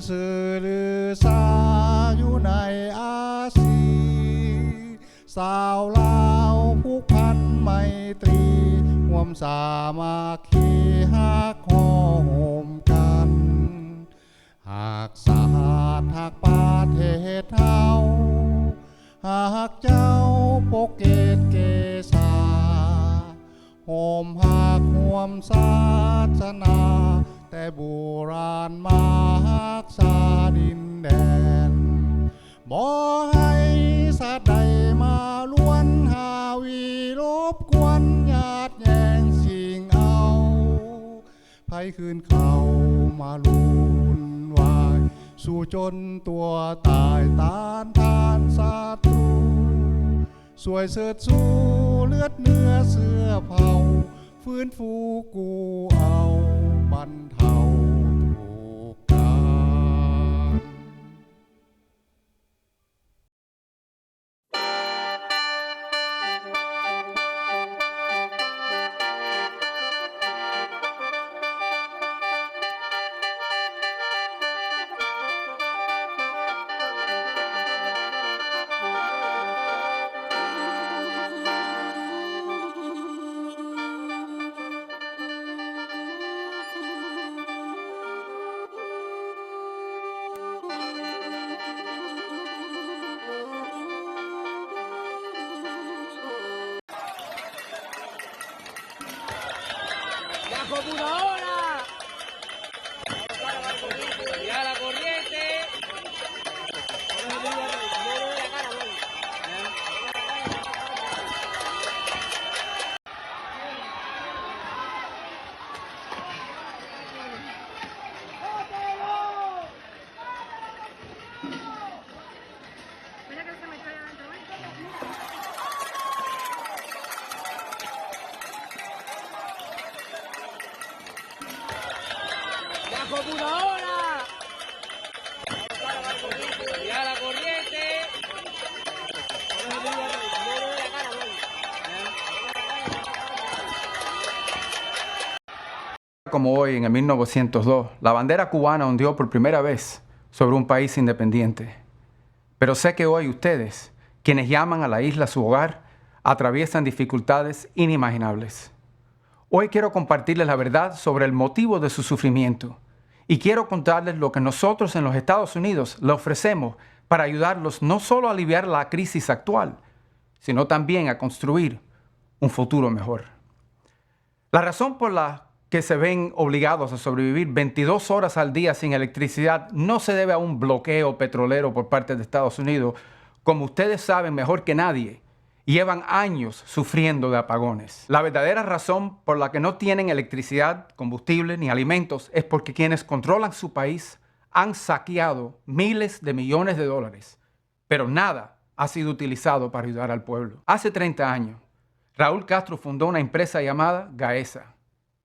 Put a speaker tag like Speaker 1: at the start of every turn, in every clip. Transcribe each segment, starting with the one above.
Speaker 1: สื่อลือสาอยู่ในอาซีสาวลาวผูกพันไมตรีร่วมสามัคคีฮักหอโหมกันหากสาดหากประเทศเฮาหากเจ้าปกเกตเกษาโหมหักห่วมศาสนาแต่โบราณมาหักษาดินแดนบ่ให้สัตว์ใดมาล้วนหาวีรบกวนญาติแย่งสิ่งเอาไผคืนเขามาลุนวายสู่จนตัวตายต้านทานศัตรูสวยเสดสู้เลือดเนื้อเสื้อเผาฟื้นฟูกูเอาบรรเทาทุกข์การ
Speaker 2: como una hora. Ya la corriente. Como una hora. Ya la corriente.
Speaker 3: Como hoy, en el 1902, la bandera cubana ondeó por primera vez sobre un país independiente. Pero sé que hoy ustedes, quienes llaman a la isla su hogar, atraviesan dificultades inimaginables. Hoy quiero compartirles la verdad sobre el motivo de su sufrimiento y quiero contarles lo que nosotros en los Estados Unidos le ofrecemos para ayudarlos no solo a aliviar la crisis actual, sino también a construir un futuro mejor. La razón por la que se ven obligados a sobrevivir 22 horas al día sin electricidad no se debe a un bloqueo petrolero por parte de Estados Unidos. Como ustedes saben mejor que nadie, llevan años sufriendo de apagones. La verdadera razón por la que no tienen electricidad, combustible ni alimentos es porque quienes controlan su país han saqueado miles de millones de dólares, pero nada ha sido utilizado para ayudar al pueblo. Hace 30 años, Raúl Castro fundó una empresa llamada GAESA.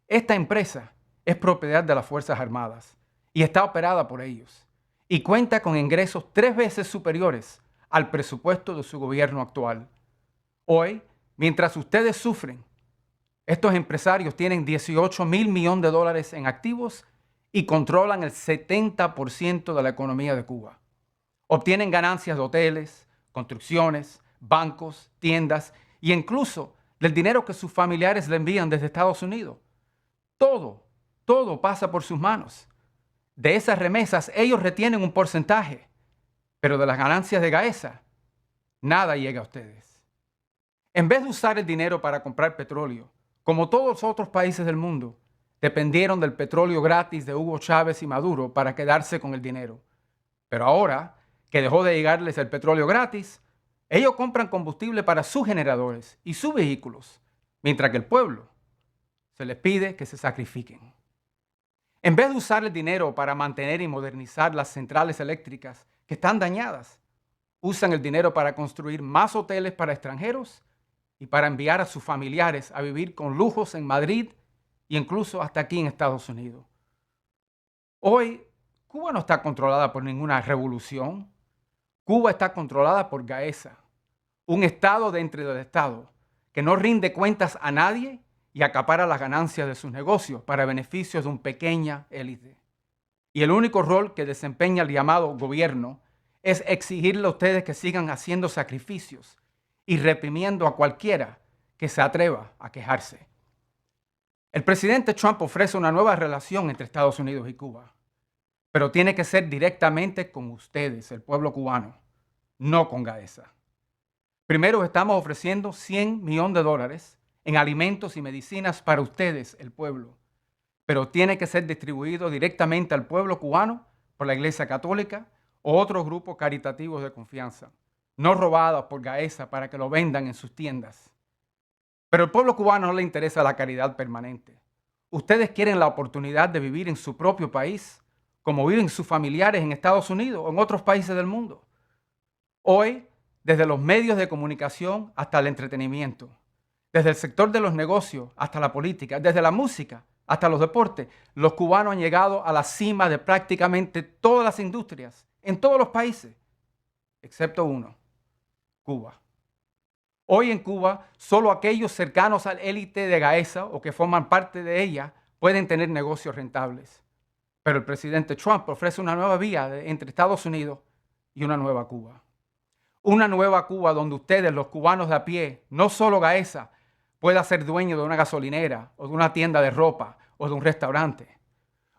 Speaker 3: Esta empresa es propiedad de las Fuerzas Armadas y está operada por ellos y cuenta con ingresos 3 veces superiores al presupuesto de su gobierno actual. Hoy, mientras ustedes sufren, estos empresarios tienen 18,000 millones de dólares en activos y controlan el 70% de la economía de Cuba. Obtienen ganancias de hoteles, construcciones, bancos, tiendas e incluso del dinero que sus familiares le envían desde Estados Unidos. Todo pasa por sus manos. De esas remesas, ellos retienen un porcentaje, pero de las ganancias de GAESA, nada llega a ustedes. En vez de usar el dinero para comprar petróleo, como todos los otros países del mundo, dependieron del petróleo gratis de Hugo Chávez y Maduro para quedarse con el dinero. Pero ahora que dejó de llegarles el petróleo gratis, ellos compran combustible para sus generadores y sus vehículos, mientras que el pueblo se les pide que se sacrifiquen. En vez de usar el dinero para mantener y modernizar las centrales eléctricas que están dañadas, usan el dinero para construir más hoteles para extranjeros y para enviar a sus familiares a vivir con lujos en Madrid e incluso hasta aquí en Estados Unidos. Hoy, Cuba no está controlada por ninguna revolución. Cuba está controlada por GAESA, un estado dentro del estado que no rinde cuentas a nadie y acapara las ganancias de sus negocios para beneficios de una pequeña élite. Y el único rol que desempeña el llamado gobierno es exigirle a ustedes que sigan haciendo sacrificios y reprimiendo a cualquiera que se atreva a quejarse. El presidente Trump ofrece una nueva relación entre Estados Unidos y Cuba, pero tiene que ser directamente con ustedes, el pueblo cubano, no con Gaesa. Primero estamos ofreciendo $100 millones en alimentos y medicinas para ustedes, el pueblo, pero tiene que ser distribuido directamente al pueblo cubano por la Iglesia Católica o otros grupos caritativos de confianza, no robados por Gaesa para que lo vendan en sus tiendas. Pero al pueblo cubano no le interesa la caridad permanente. Ustedes quieren la oportunidad de vivir en su propio país, como viven sus familiares en Estados Unidos o en otros países del mundo. Hoy, desde los medios de comunicación hasta el entretenimiento, desde el sector de los negocios hasta la política, desde la música hasta los deportes, los cubanos han llegado a la cima de prácticamente todas las industrias, en todos los países, excepto uno, Cuba. Hoy en Cuba, solo aquellos cercanos al élite de Gaesa o que forman parte de ella pueden tener negocios rentables. Pero el presidente Trump ofrece una nueva vía entre Estados Unidos y una nueva Cuba. Una nueva Cuba donde ustedes, los cubanos de a pie, no solo Gaesa, pueda ser dueño de una gasolinera o de una tienda de ropa o de un restaurante.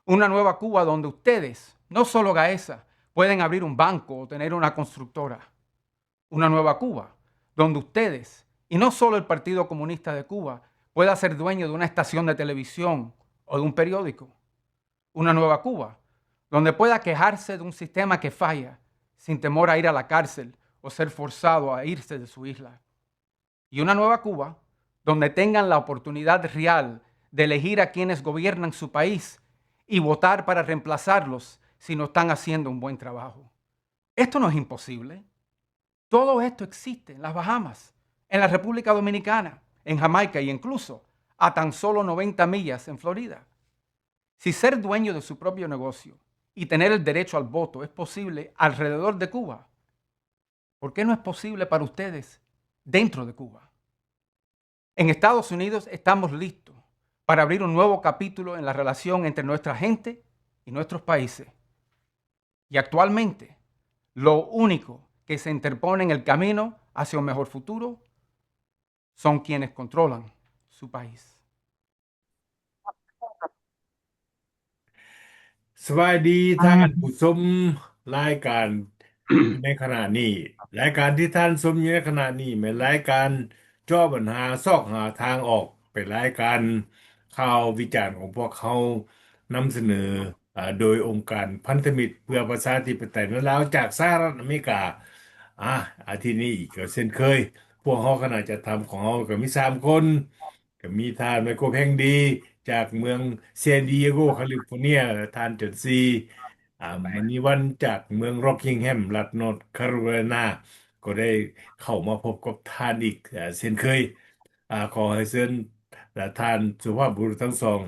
Speaker 3: Una nueva Cuba donde ustedes, no solo Gaesa, pueden abrir un banco o tener una constructora. Una nueva Cuba donde ustedes, y no solo el Partido Comunista de Cuba, pueda ser dueño de una estación de televisión o de un periódico. Una nueva Cuba donde pueda quejarse de un sistema que falla sin temor a ir a la cárcel o ser forzado a irse de su isla. Y una nueva Cuba donde tengan la oportunidad real de elegir a quienes gobiernan su país y votar para reemplazarlos si no están haciendo un buen trabajo. Esto no es imposible. Todo esto existe en las Bahamas, en la República Dominicana, en Jamaica e incluso a tan solo 90 millas en Florida. Si ser dueño de su propio negocio y tener el derecho al voto es posible alrededor de Cuba, ¿por qué no es posible para ustedes dentro de Cuba? En Estados Unidos estamos listos para abrir un nuevo capítulo en la relación entre nuestra gente y nuestros países. Y actualmente, lo único que se interpone en el camino hacia un mejor futuro son quienes controlan su país.
Speaker 4: สวัสดีท่านผู้ชมรายการอยู่ในขณะนี้รายการที่ท่านชมอยู่ในขณะนี้เป็นรายการเจาะปัญหาซอกหาทางออกเป็นรายการข่าววิจารณ์ของพวกเขานำเสนอโดยองค์การพันธมิตรเพื่อประชาธิปไตยและลาวจากสหรัฐอเมริกาอ่ะอาทิตย์นี้อีกก็เช่นเคยพวกเขาคณะจัดทำของเขาก็มี3 คนก็มีท่านไมโครแพงดีจากเมืองเซนดิเอโกแคลิฟอร์เนียและท่านจอห์นซีมันนีวันจากเมืองร็อกกิงแฮมรัฐนอร์ทแคโรไลนาก็ได้เข้ามาพบกับท่านอีกเช่นเคยขอให้เชิญท่านสุภาพบุรุษทั้งสอง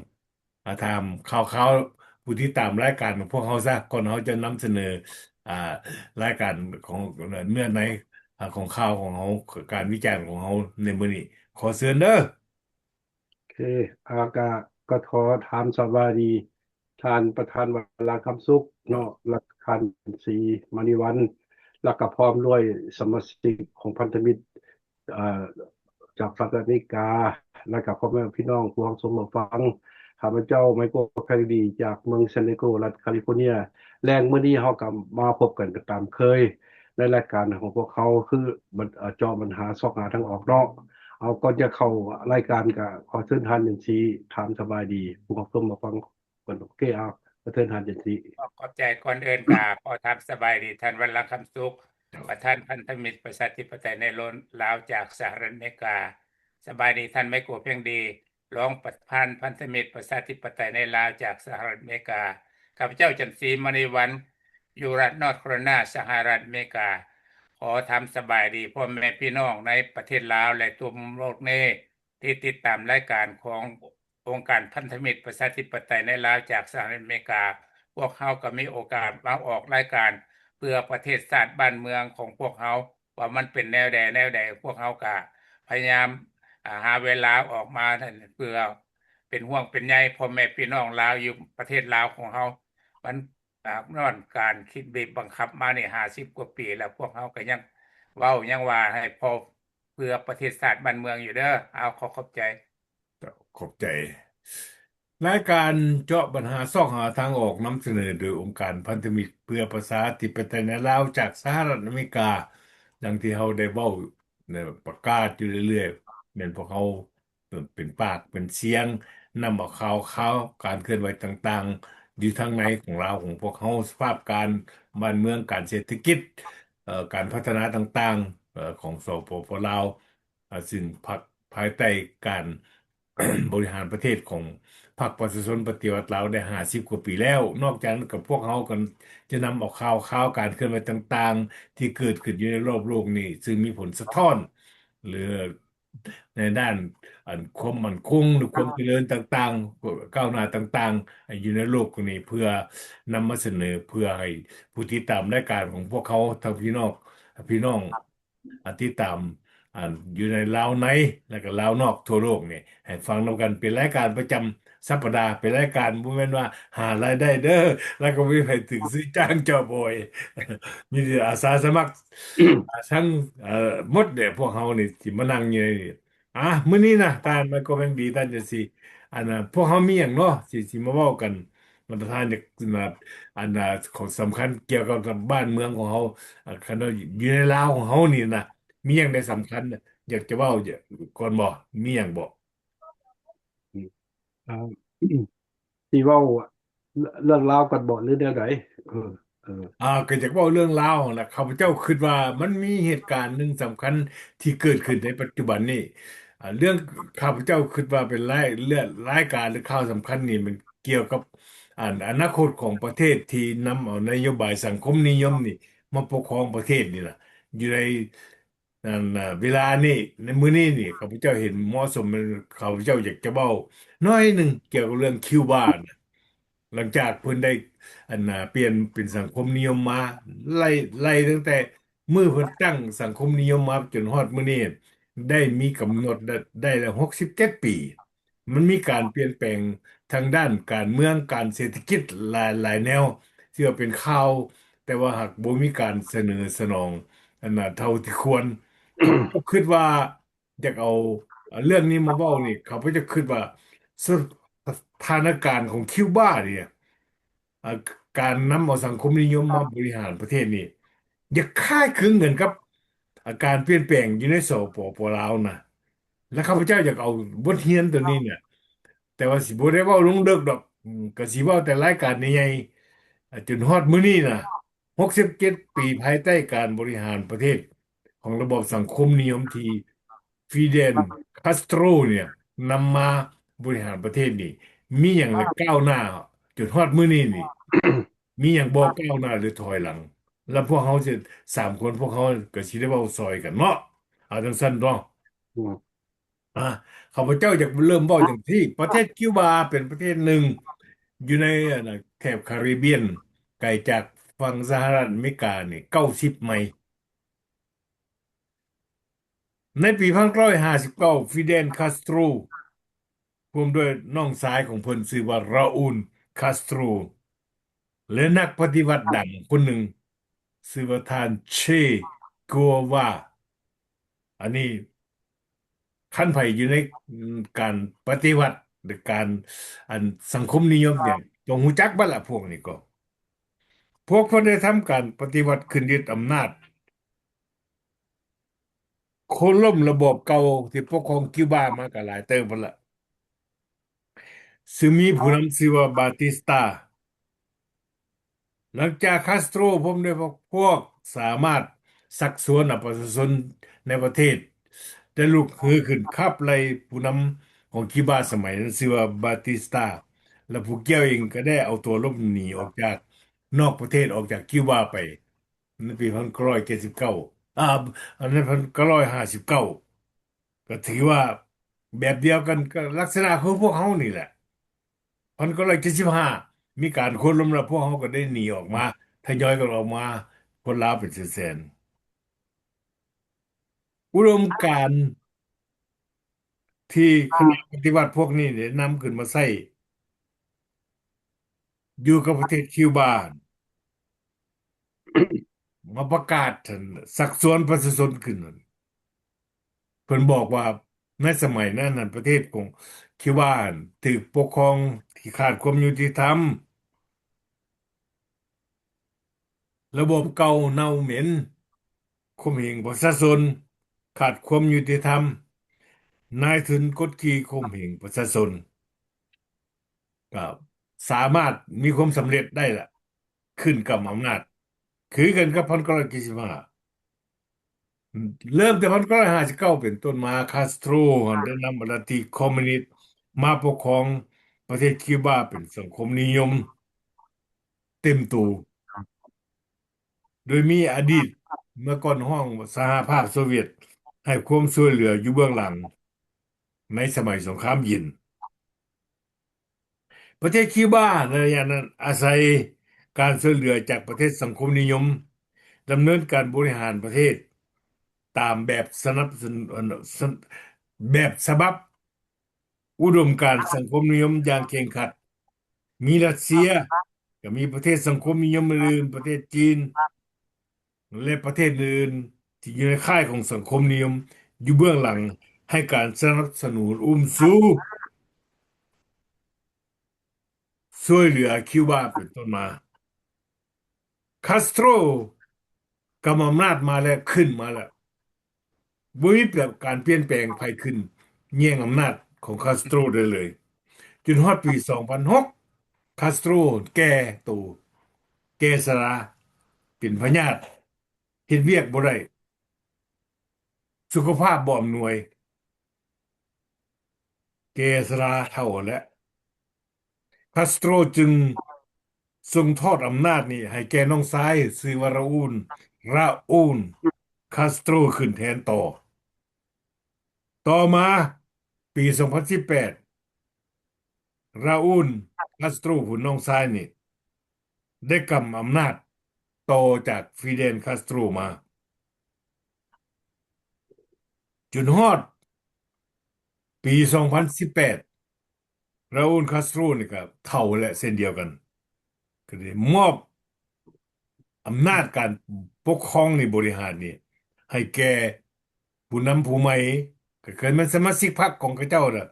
Speaker 4: ถามข่าวๆผู้ที่ตามรายการของพวกเขาซะก่อนเขาจะนำเสนออ่ารายการของเนื้อในของข่าวของเขาการวิจารณ์ของเขาในมื้อนี้ขอเชิญเด้อ
Speaker 5: โอเคก็ขอถามสวัสดีท่านประธานวราคำสุขเนาะและท่านศรีมณีวันแล้วก็พร้อมด้วยสมาชิกของพันธมิตรเอ่อจากสหรัฐอเมริกาและก็พ่อแม่พี่น้องผู้ฟังสมฟังข้าพเจ้าไมเคิลแพงดีจากเมืองซานดิเอโกรัฐแคลิฟอร์เนียแรงมื้อนี้เฮาก็มาพบกันตามเคยในรายการของพวกเขาคือเจาะปัญหาซอกหาทางออกเนาะ เอาก่อนจะเข้ารายการก็ขอเชิญท่านจันทรีถามสบายดีผู้ฟังส้มมาฟังก่อนโอเคเอาขอเชิญท่านจันทรี
Speaker 6: ขอบใจก่อนอื่นค่ะขอทักสบายดีท่านวันละคำสุขประธานพันธมิตรประชาธิปไตยในลาวจากสหรัฐอเมริกาสบายดีท่านไม่กลัวเพียงดีรองประธานพันธมิตรประชาธิปไตยในลาวจากสหรัฐอเมริกาข้าพเจ้าจันทรีมณีวันอยู่รัฐนอร์ทแคโรไลนาสหรัฐอเมริกาขอทำสบายดีพ่อแม่พี่น้องในประเทศลาวและทั่วโลกนี้ที่ติดตามรายการขององค์การพันธมิตรประชาธิปไตยในลาวจากสหรัฐอเมริกาพวกเขาก็มีโอกาสมาออกรายการเพื่อประเทศชาติบ้านเมืองของพวกเขาว่ามันเป็นแนวใดพวกเขาก็พยายามหาเวลาออกมาเพื่อเป็นห่วงเป็นใยพ่อแม่พี่น้องลาวอยู่ประเทศลาวของเขามัน นอนการคิดบีบบังคับมานี่50กว่าปีแล้วพวกเขาก็ยังเว้ายังว่าให้พอเพื่อประเทศชาติบ้านเมืองอยู่เด้อเอาขอบใจ
Speaker 4: ขอบใจรายการเจาะปัญหาซอกหาทางออกนำเสนอโดยองค์การพันธมิตรเพื่อประชาธิปไตยในลาวจากสหรัฐอเมริกาดังที่เราได้เว้าเนี่ยประกาศอยู่เรื่อยๆแม่นพวกเขาเป็นปากเป็นเสียงนำเอาข่าวการเคลื่อนไหวต่างๆอยู่ทางในของเราของพวกเขาสภาพการบ้านเมืองการเศรษฐกิจการพัฒนาต่างๆของสปปลาวซึ่งภายใต้การ บริหารประเทศของพรรคประชาชนปฏิวัติลาวได้50กว่าปีแล้วนอกจากนั้นกับพวกเขากันจะนำเอาข่าวการเคลื่อนไหวต่างๆที่เกิดขึ้นอยู่ในรอบโลกนี้ซึ่งมีผลสะท้อนหรือในด้านความมั่นคงหรือความเจริญต่างๆก้าวหน้าต่างๆอยู่ในโลกนี้เพื่อนำมาเสนอเพื่อให้ผู้ที่ตามรายการของพวกเขาทั้งพี่น้องที่ตาม อยู่ในลาวในแล้วก็ลาวนอกทั่วโลกเนี่ยให้ฟังนำกันเป็นรายการประจำสัปดาห์เป็นรายการบ่แม่นว่าหารายได้เด้อแล้วก็มีให้ถึงซื้อจ้างเจ้าบอยมีแต่อาสาสมัครทั้งหมดเนี่ยพวกเฮานี่ที่มานั่งอยู่นี่มื้อนี้นะท่านมันก็เป็นดีท่านจะสิอันน่ะพวกเฮามีหยังเนาะสิมาเว้ากันมันประธานอยากนะอันน่ะของสำคัญเกี่ยวกับบ้านเมืองของเฮาคันว่าอยู่ในลาวของเฮานี่นะ มีอย่างใดสำคัญน่ะอยากจะเว้าก่อนบ่มีอย่างบ่
Speaker 5: อ่าที่เว้าเรื่องราวกันบ่หรือแนวใดเออเออ
Speaker 4: ก็อยากเว้าเรื่องราวนะข้าพเจ้าคิดว่ามันมีเหตุการณ์หนึ่งสำคัญที่เกิดขึ้นในปัจจุบันนี้เรื่องข้าพเจ้าคิดว่าเป็นรายการหรือข่าวสำคัญนี่มันเกี่ยวกับอนาคตของประเทศที่นำเอานโยบายสังคมนิยมนี่มาปกครองประเทศนี่ล่ะอยู่ในนั่นน่ะเวลานี้ในมื้อนี้นี่ข้าพเจ้าเห็นเหมาะสมข้าพเจ้าอยากจะเว้าน้อยหนึ่งเกี่ยวกับเรื่องคิวบานะหลังจากเพิ่นได้ เปลี่ยนเป็นสังคมนิยมมาไล่ตั้งแต่มือเพิ่นตั้งสังคมนิยมมาจนฮอดมื้อนี้ได้มีกำหนดได้แล้ว67 ปีมันมีการเปลี่ยนแปลงทางด้านการเมืองการเศรษฐกิจหลายแนวที่ว่าเป็นข่าวแต่ว่าหากบ่มีการเสนอสนองเท่าที่ควรเขาก็คิดว่าอยากเอาเรื่องนี้มาเว้านี่เขาก็จะคิดว่าสถานการณ์ของคิวบาเนี่ย อ่าการนำเอาสังคมนิยมมาบริหารประเทศนี่อย่าคล้ายคลึงกันกับอาการเปลี่ยนแปลงอยู่ในสปปลาวนะและข้าพเจ้าอยากเอาบทเรียนตัวนี้เนี่ยแต่ว่าสิบ่ได้เว้าลงเลิกดอกก็สิเว้าแต่รายการนี้ใหญ่จนฮอดมื้อนี้นะ67 ปีภายใต้การบริหารประเทศของระบบสังคมนิยมที่ฟิเดลคาสโตรเนี่ยนำมาบริหารประเทศนี่มีอย่างไรก้าวหน้าจนฮอดมื้อนี้นี่ มีอย่างบอกก้าวหน้าหรือถอยหลังแล้วพวกเขาจะ3 คนพวกเขาก็สิได้เว้าซอยกันเนาะเอาจังซั่นเนาะ
Speaker 5: อืม
Speaker 4: อ่าข้าพเจ้าอยากเริ่มเว้าอย่างที่ประเทศคิวบาเป็นประเทศหนึ่งอยู่ในแถบคาริบเบียนไกลจากฝั่งสหรัฐอเมริกานี่90 ไมล์ในปี1959ฟิเดลคาสโตรร่วมด้วยน้องชายของเพิ่นชื่อว่าราอูลคาสโตรและนักปฏิวัติดังคนหนึ่งชื่อว่าท่านเชโกวา อันนี้ขั้นไผ่อยู่ในการปฏิวัติหรือการสังคมนิยมเนี่ยจงหูจักบ้าละพวกนี้ก็พวกคนได้ทำการปฏิวัติขึ้นยึดอำนาจโค่นล้มระบบเก่าที่ปกครองคิวบามาก็หลายเติบละซึ่งมีผู้นำชื่อว่าบาติสตา หลังจากคาสโตรผมได้พวกสามารถสักสวนประชาชนในประเทศได้ลุกฮือขึ้นขับไล่ผู้นำของคิวบาสมัยนั้นชื่อว่าบาติสตาและผู้เกี่ยวเองก็ได้เอาตัวหลบหนีออกจากนอกประเทศออกจากคิวบาไปในปี1979อันนั้น1959ก็ถือว่าแบบเดียวกันก็ลักษณะของพวกเขานี่แหละ 1975มีการค้นล้มแล้วพวกเขาก็ได้หนีออกมาทยอยกันออกมาคนลาวเป็นแสนๆอุดมการณ์ที่คณะปฏิวัติพวกนี้เนี่ยนำขึ้นมาใช้อยู่กับประเทศคิวบา มาประกาศสักส่วนประชาชนขึ้นนั่นเพิ่นบอกว่าในสมัยนั้นนั่นประเทศของคิดว่าถูกปกครองที่ขาดความยุติธรรมระบบเก่าเน่าเหม็นข่มเหงประชาชนขาดความยุติธรรมนายทุนกดขี่ข่มเหงประชาชนก็สามารถมีความสำเร็จได้ล่ะขึ้นกับอำนาจคือกันกับ1975เริ่มแต่1959เป็นต้นมาคาสโตรได้นำลัทธิคอมมิวนิสต์มาปกครองประเทศคิวบาเป็นสังคมนิยมเต็มตัวโดยมีอดีตเมื่อก่อนห้องสหภาพโซเวียตให้ความช่วยเหลืออยู่เบื้องหลังในสมัยสงครามเย็นประเทศคิวบาในระยะนั้นอาศัยการช่วยเหลือจากประเทศสังคมนิยมดำเนินการบริหารประเทศตามแบบสนับสนุนแบบฉบับอุดมการณ์สังคมนิยมอย่างเคร่งครัดมีรัสเซียก็มีประเทศสังคมนิยมอื่นประเทศจีนและประเทศอื่นที่อยู่ในข่ายของสังคมนิยมอยู่เบื้องหลังให้การสนับสนุนสู้ช่วยเหลือคิวบาเป็นต้นมาคาสโตรกำอำนาจมาแล้วขึ้นมาแล้วบ่มีแบบการเปลี่ยนแปลงภายขึ้นแย่งอำนาจของคาสโตรได้เลยจนฮอดปี2006คาสโตรแก่ตัวแก่สราเป็นพญาติเฮ็ดเวียกบ่ได้สุขภาพบ่อำนวยแก่สราเฒ่าแล้วคาสโตรจึงทรงทอดอำนาจนี้ให้แก่น้องชายชื่อว่าราอูลคาสโตรขึ้นแทนต่อมาปี2018ราอูลคาสโตรผู้น้องชายนี่ได้กำอำนาจต่อจากฟิเดลคาสโตรมาจนฮอดปี2018ราอูลคาสโตรนี่ก็เฒ่าและเช่นเดียวกันก็ได้มอบอำนาจการปกครองในบริหารนี่ให้แก่ผู้นำผู้ใหม่ก็เคยเป็นสมาชิกพรรคของเขาเจ้าน่ะ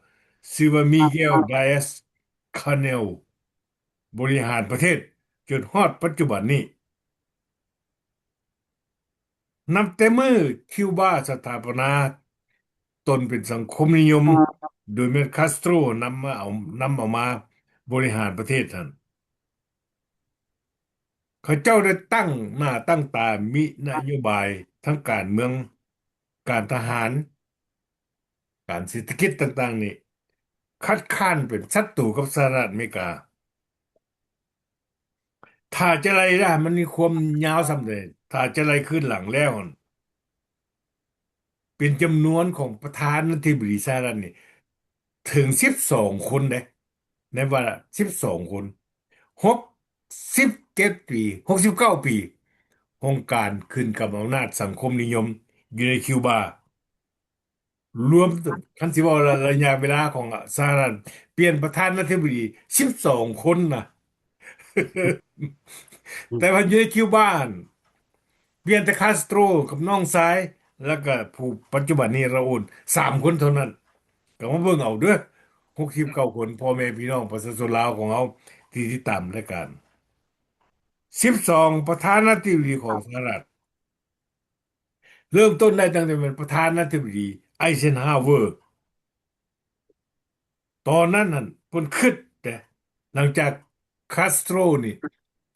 Speaker 4: ชื่อว่ามิเกลไดเอสคาเนลบริหารประเทศจนฮอดปัจจุบันนี้นับแต่มือคิวบาสถาปนาตนเป็นสังคมนิยมโดยเมดคาสโตรนำเอามาบริหารประเทศท่านเขาเจ้าได้ตั้งหน้าตั้งตามีนโยบายทั้งการเมืองการทหารการเศรษฐกิจต่างๆนี่คัดค้านเป็นศัตรูกับสหรัฐอเมริกาถ้าจะไล่ได้มันมีความยาวสำเร็จถ้าจะไล่ขึ้นหลังแล้วนั่นเป็นจำนวนของประธานาธิบดีสหรัฐนี่ถึง12 คนในว่า12 คน67 ปี69 ปีของการขึ้นกับอำนาจสังคมนิยมอยู่ในคิวบารวมคันสิว่าระยะเวลาของสหรัฐเปลี่ยนประธานาธิบดี12 คนนะแต่ว่าอยู่ในคิวบาเปลี่ยนแต่คาสโตรกับน้องชายแล้วก็ผู้ปัจจุบันนี้ราอูล3 คนเท่านั้นก็มาเบิ่งเอาเด้อ69 คนพ่อแม่พี่น้องประชาชนลาวของเราที่ติดตามรายการ12ประธานาธิบดีของสหรัฐเริ่มต้นได้ตั้งแต่เป็นประธานาธิบดีไอเซนฮาวเวอร์ตอนนั้นนั่นเพิ่นคิดแต่หลังจากคาสโตรนี่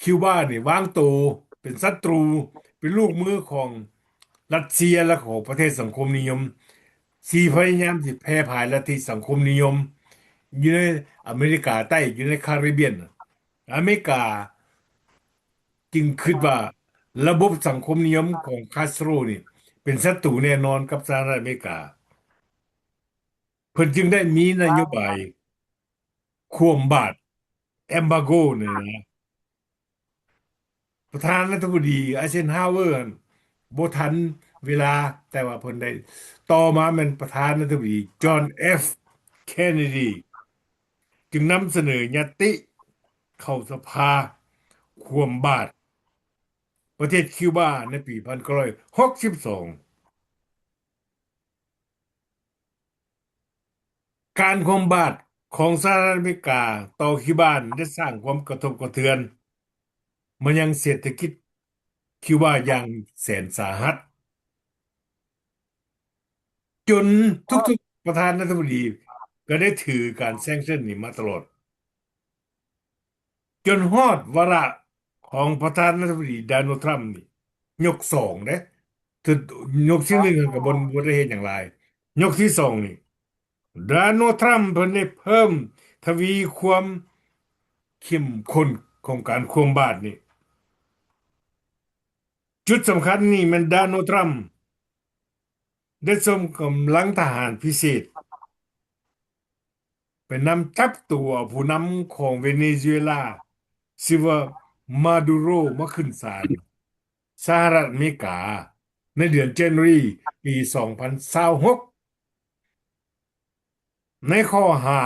Speaker 4: คิวบานี่วางตัวเป็นศัตรูเป็นลูกมือของรัสเซียและของประเทศสังคมนิยมที่พยายามที่แพร่ภายลัทธิสังคมนิยมอยู่ในอเมริกาใต้อยู่ในคาริบเบียนอเมริกาจึงคิดว่าระบบสังคมนิยมของคาสโตรนี่เป็นศัตรูแน่นอนกับสหรัฐอเมริกาเพิ่นจึงได้มีนโยบายควมบาตรเอมบาโกเนี่ยนะประธานาธิบดีไอเซนฮาวเวอร์บ่ทันเวลาแต่ว่าเพิ่นได้ต่อมาเป็นประธานาธิบดีจอห์นเอฟเคนเนดีจึงนำเสนอญัตติเข้าสภาควมบาตร ประเทศคิวบาในปี1962การคว่ำบาตรของสหรัฐอเมริกาต่อคิวบาได้สร้างความกระทบกระเทือนมายังเศรษฐกิจคิวบาอย่างแสนสาหัสจนทุกๆประธานาธิบดีก็ได้ถือการแซงชั่นนี้มาตลอดจนฮอดวาระของประธานาธิบดีโดนัลด์ทรัมป์นี่ยกสองเด้ถึงยกที่หนึ่งกับบนได้เห็นอย่างไรยกที่สองนี่โดนัลด์ทรัมป์เพิ่นได้เพิ่มทวีความเข้มข้นของการคว่ำบาตรนี่จุดสำคัญนี่มันโดนัลด์ทรัมป์ได้ส่งกำลังทหารพิเศษไปนำจับตัวผู้นำของเวเนซุเอลาชื่อว่ามาดูโรมาขึ้นศาลสหรัฐอเมริกาในเดือนเจนวารีปี2026ในข้อหา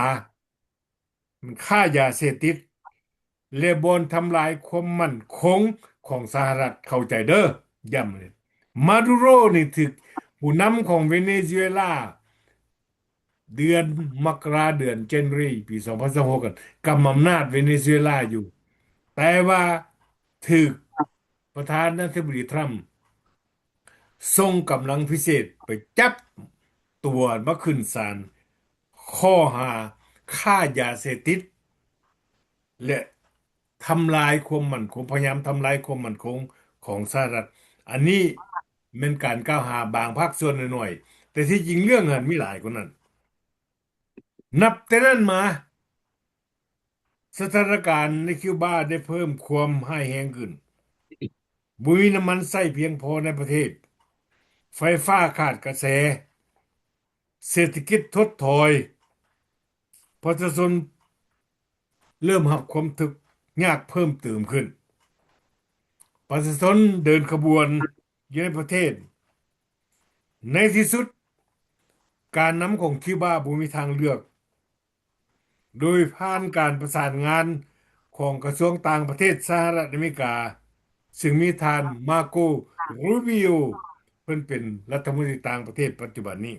Speaker 4: ฆ่ายาเสพติดและบอนทำลายความมั่นคงของสหรัฐเข้าใจเด้อย่ำเลยมาดูโรนี่ถึกผู้นำของเวเนซุเอลาเดือนมกราเดือนเจนวารีปี2026กันกำอำนาจเวเนซุเอลาอยู่แต่ว่าถึกประธานาธิบดีทรัมป์ส่งกำลังพิเศษไปจับตัวมาขึ้นศาลข้อหาฆ่ายาเสพติดและทำลายความมั่นคงพยายามทำลายความมั่นคงของสหรัฐอันนี้เป็นการกล่าวหาบางภาคส่วนหน่อยๆแต่ที่จริงเรื่องนั้นมีหลายกว่านั้นนับแต่นั้นมาสถานการณ์ในคิวบาได้เพิ่มความร้ายแรงขึ้นบุยน้ำมันใช้เพียงพอในประเทศไฟฟ้าขาดกระแสเศรษฐกิจถดถอยประชาชนเริ่มรับความทุกข์ยากเพิ่มเติมขึ้นประชาชนเดินขบวนอยู่ในประเทศในที่สุดการนำของคิวบาบ่มีทางเลือกโดยผ่านการประสานงานของกระทรวงต่างประเทศสหรัฐอเมริกาซึ่งมีท่านมาโกรูบิโอเพิ่นเป็นรัฐมนตรีต่างประเทศปัจจุบันนี้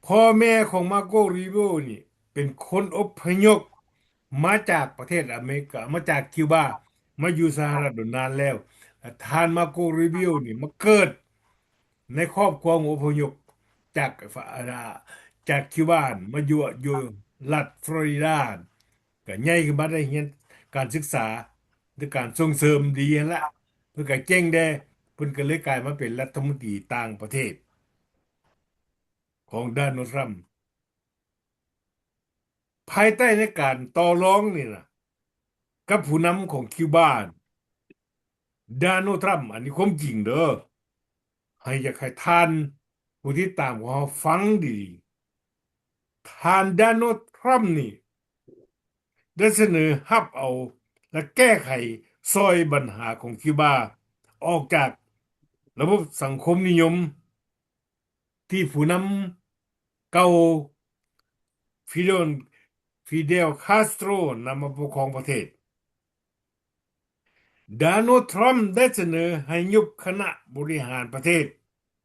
Speaker 4: พ่อแม่ของมาโกรูบิโอนี่เป็นคนอพยพมาจากประเทศอเมริกามาจากคิวบามาอยู่สหรัฐนานแล้วท่านมาโกรูบิโอนี่มาเกิดในครอบครัวของอพยพจากจากคิวบามาอยู่รัฐฟลอริดาก็ใหญ่ขึ้นมาได้เรียนการศึกษาด้วยการส่งเสริมดีนั่นละเพิ่นก็เก่งแด้เพิ่นก็เลยกลายมาเป็นรัฐมนตรีต่างประเทศของโดนัลด์ทรัมป์ภายใต้ในการต่อรองนี่นะกับผู้นำของคิวบาโดนัลด์ทรัมป์อันนี้ความจริงเด้อให้อยากให้ท่านผู้ที่ตามของเราฟังดีท่านโดนัลด์ทรัมป์นี่ได้เสนอรับเอาและแก้ไขซอยปัญหาของคิวบาออกจากระบบสังคมนิยมที่ผู้นำเก่าฟิเดลคาสโตรนำมาปกครองประเทศโดนัลด์ทรัมป์ได้เสนอให้ยุบคณะบริหารประเทศ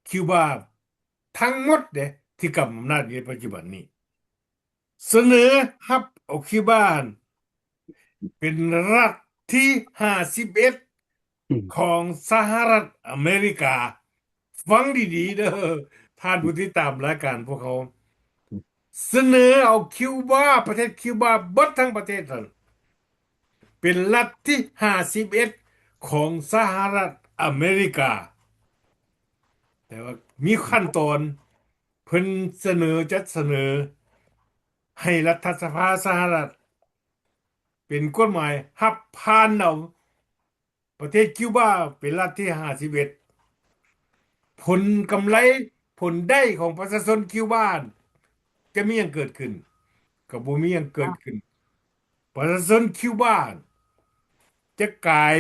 Speaker 4: คิวบาทั้งหมดเดะที่กำอำนาจในปัจจุบันนี้เสนอให้เอาคิวบาเป็นรัฐที่51ของสหรัฐอเมริกาฟังดีๆเด้อท่านผู้ที่ตามรายการพวกเขาเสนอเอาคิวบาประเทศคิวบาเบิดทั้งประเทศนั้นเป็นรัฐที่51ของสหรัฐอเมริกาแต่ว่ามีขั้นตอนเพิ่นเสนอจัดเสนอให้รัฐสภาสหรัฐเป็นกฎหมายรับผ่านเอาประเทศคิวบาเป็นรัฐที่51ผลกำไรผลได้ของประชาชนคิวบาจะมีหยังเกิดขึ้นก็บ่มีหยังเกิดขึ้นประชาชนคิวบาจะกลาย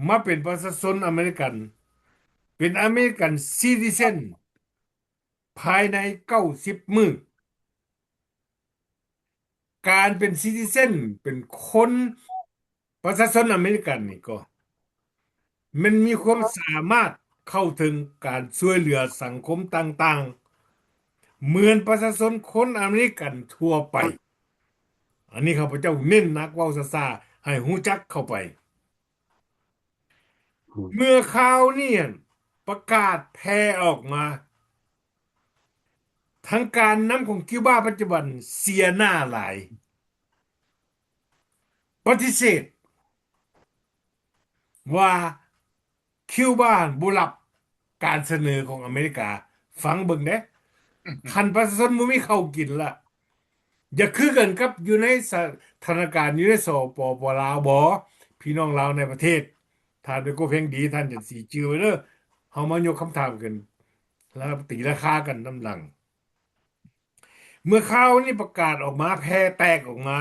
Speaker 4: มาเป็นประชาชนอเมริกันเป็นอเมริกันซิติเซนภายใน90มื้อการเป็นซิติเซนเป็นคนประชาชนอเมริกันนี่ก็ มันมีความสามารถเข้าถึงการช่วยเหลือสังคมต่างๆเหมือนประชาชนคนอเมริกันทั่วไปอันนี้ข้าพเจ้าเน้นนักเว้าซ่าๆให้รู้จักเข้าไป
Speaker 5: อืม
Speaker 4: เมื่อข่าวเนี่ยประกาศแพร่ออกมาทางการนำของคิวบาปัจจุบันเสียหน้าหลายปฏิเสธว่าคิวบาบ่รับการเสนอของอเมริกาฟังเบิ่งเด้คันประชาชนบ่มีข้าวกินละอย่าคือกันกับอยู่ในสถานการณ์อยู่ในสปปลาวบ่พี่น้องลาวในประเทศท่านเป็นก็เพ่งดีท่านจังสิจื้อไว้เด้อเฮามายกคำถามกันแล้วตีราคากันน้ำหลังเมื่อข่าวนี้ประกาศออกมาแพร่แตกออกมา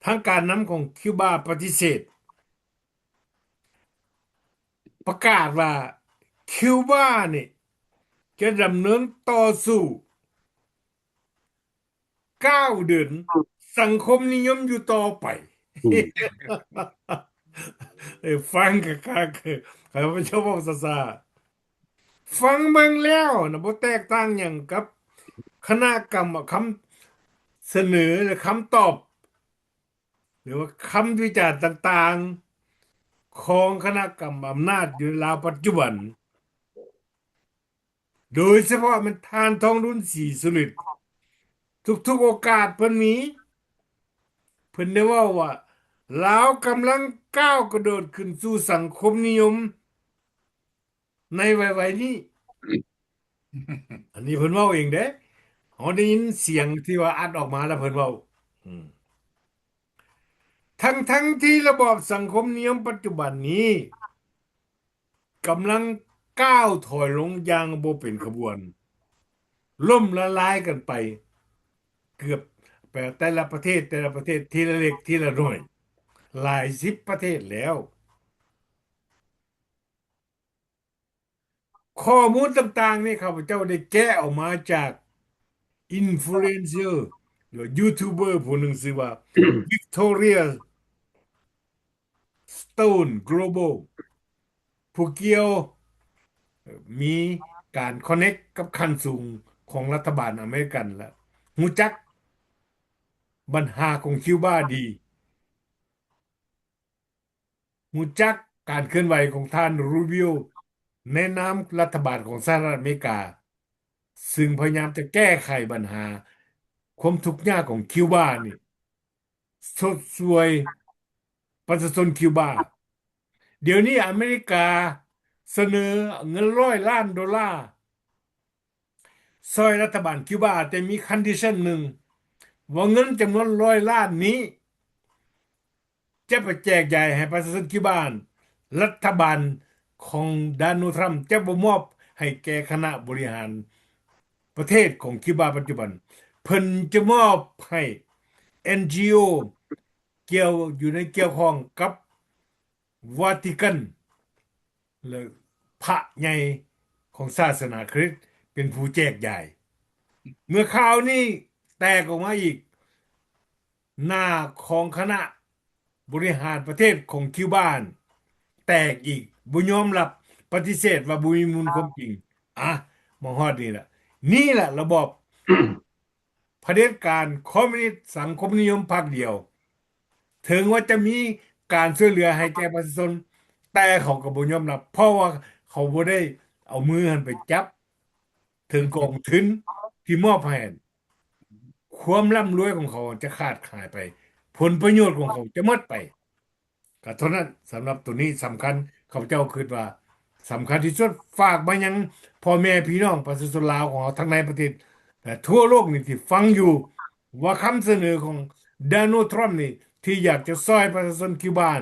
Speaker 4: ทางการนำของคิวบาปฏิเสธประกาศว่าคิวบานี่จะดำเนินต่อสู้9 เดือนสังคมนิยมอยู่ต่อไป
Speaker 5: อืม
Speaker 4: ฟังก็คือข้าพเจ้าบอกซะฟังเบิ่งแล้วนะบ่แตกต่างหยังกับคณะกรรมคำเสนอหรือคำตอบหรือว่าคำวิจารณ์ต่างๆของคณะกรรมอำนาจอยู่ในลาวปัจจุบันโดยเฉพาะมันทานทองรุ่นสีสุฤทธิ์ทุกๆโอกาสเพิ่นมีเพิ่นได้เว้าว่าลาวกำลังก้าวกระโดดขึ้นสู่สังคมนิยมในวัยนี้อันนี้เพิ่นเว้าเองเด้เราได้ยินเสียงที่ว่าอัดออกมาแล้วเพิ่นเว้าอืมทั้งที่ระบอบสังคมนิยมปัจจุบันนี้กำลังก้าวถอยลงอย่างบ่เป็นขบวนล่มละลายกันไปเกือบแต่ละประเทศทีละเล็กทีละน้อยหลายสิบประเทศแล้วข้อมูลต่างๆนี่ข้าพเจ้าได้แกะออกมาจากอินฟลูเอนเซอร์หรือยูทูบเบอร์ผู้หนึ่งชื่อว่า Victoria Stone Global ผู้เกี่ยวมีการคอนเน็กกับขั้นสูงของรัฐบาลอเมริกันแล้วรู้จักปัญหาของคิวบาดีรู้จักการเคลื่อนไหวของท่านรูบิโอในนามรัฐบาลของสหรัฐอเมริกาซึ่งพยายามจะแก้ไขปัญหาความทุกข์ยากของคิวบานี่สดสวยประชาชนคิวบาเดี๋ยวนี้อเมริกาเสนอเงิน$100 ล้านซอยรัฐบาลคิวบาแต่มีคันดิชันหนึ่งว่าเงินจำนวน100 ล้านนี้จะไปแจกจ่ายให้ประชาชนคิวบานรัฐบาลของโดนัลด์ทรัมป์จะบ่มอบให้แก่คณะบริหารประเทศของคิวบาปัจจุบันเพิ่นจะมอบให้ NGO เกี่ยวข้องกับวาติกันหรือพระใหญ่ของศาสนาคริสต์เป็นผู้แจกจ่ายเมื่อข่าวนี้แตกออกมาอีกหน้าของคณะบริหารประเทศของคิวบานแตกอีกบ่ยอมรับปฏิเสธว่าบ่มีมูลความจริงอ่ะมองฮอดนี่แหละระบอบเผด็จการคอมมิวนิสต์สังคมนิยมพรรคเดียวถึงว่าจะมีการช่วยเหลือให้แก่ประชาชนแต่เขาก็บ่ยอมรับเพราะว่าเขาบ่ได้เอามือหันไปจับถึงกองทุนที่มอบให้ความร่ำรวยของเขาจะขาดหายไปผลประโยชน์ของเขาจะหมดไปก็เท่านั้นสำหรับตัวนี้สำคัญข้าพเจ้าคิดว่าสำคัญที่สุดฝากมายังพ่อแม่พี่น้องประชาชนลาวของเราทั้งในประเทศและทั่วโลกนี่ที่ฟังอยู่ว่าคำเสนอของโดนัลด์ทรัมป์นี่ที่อยากจะซอยประชาชนคิวบาน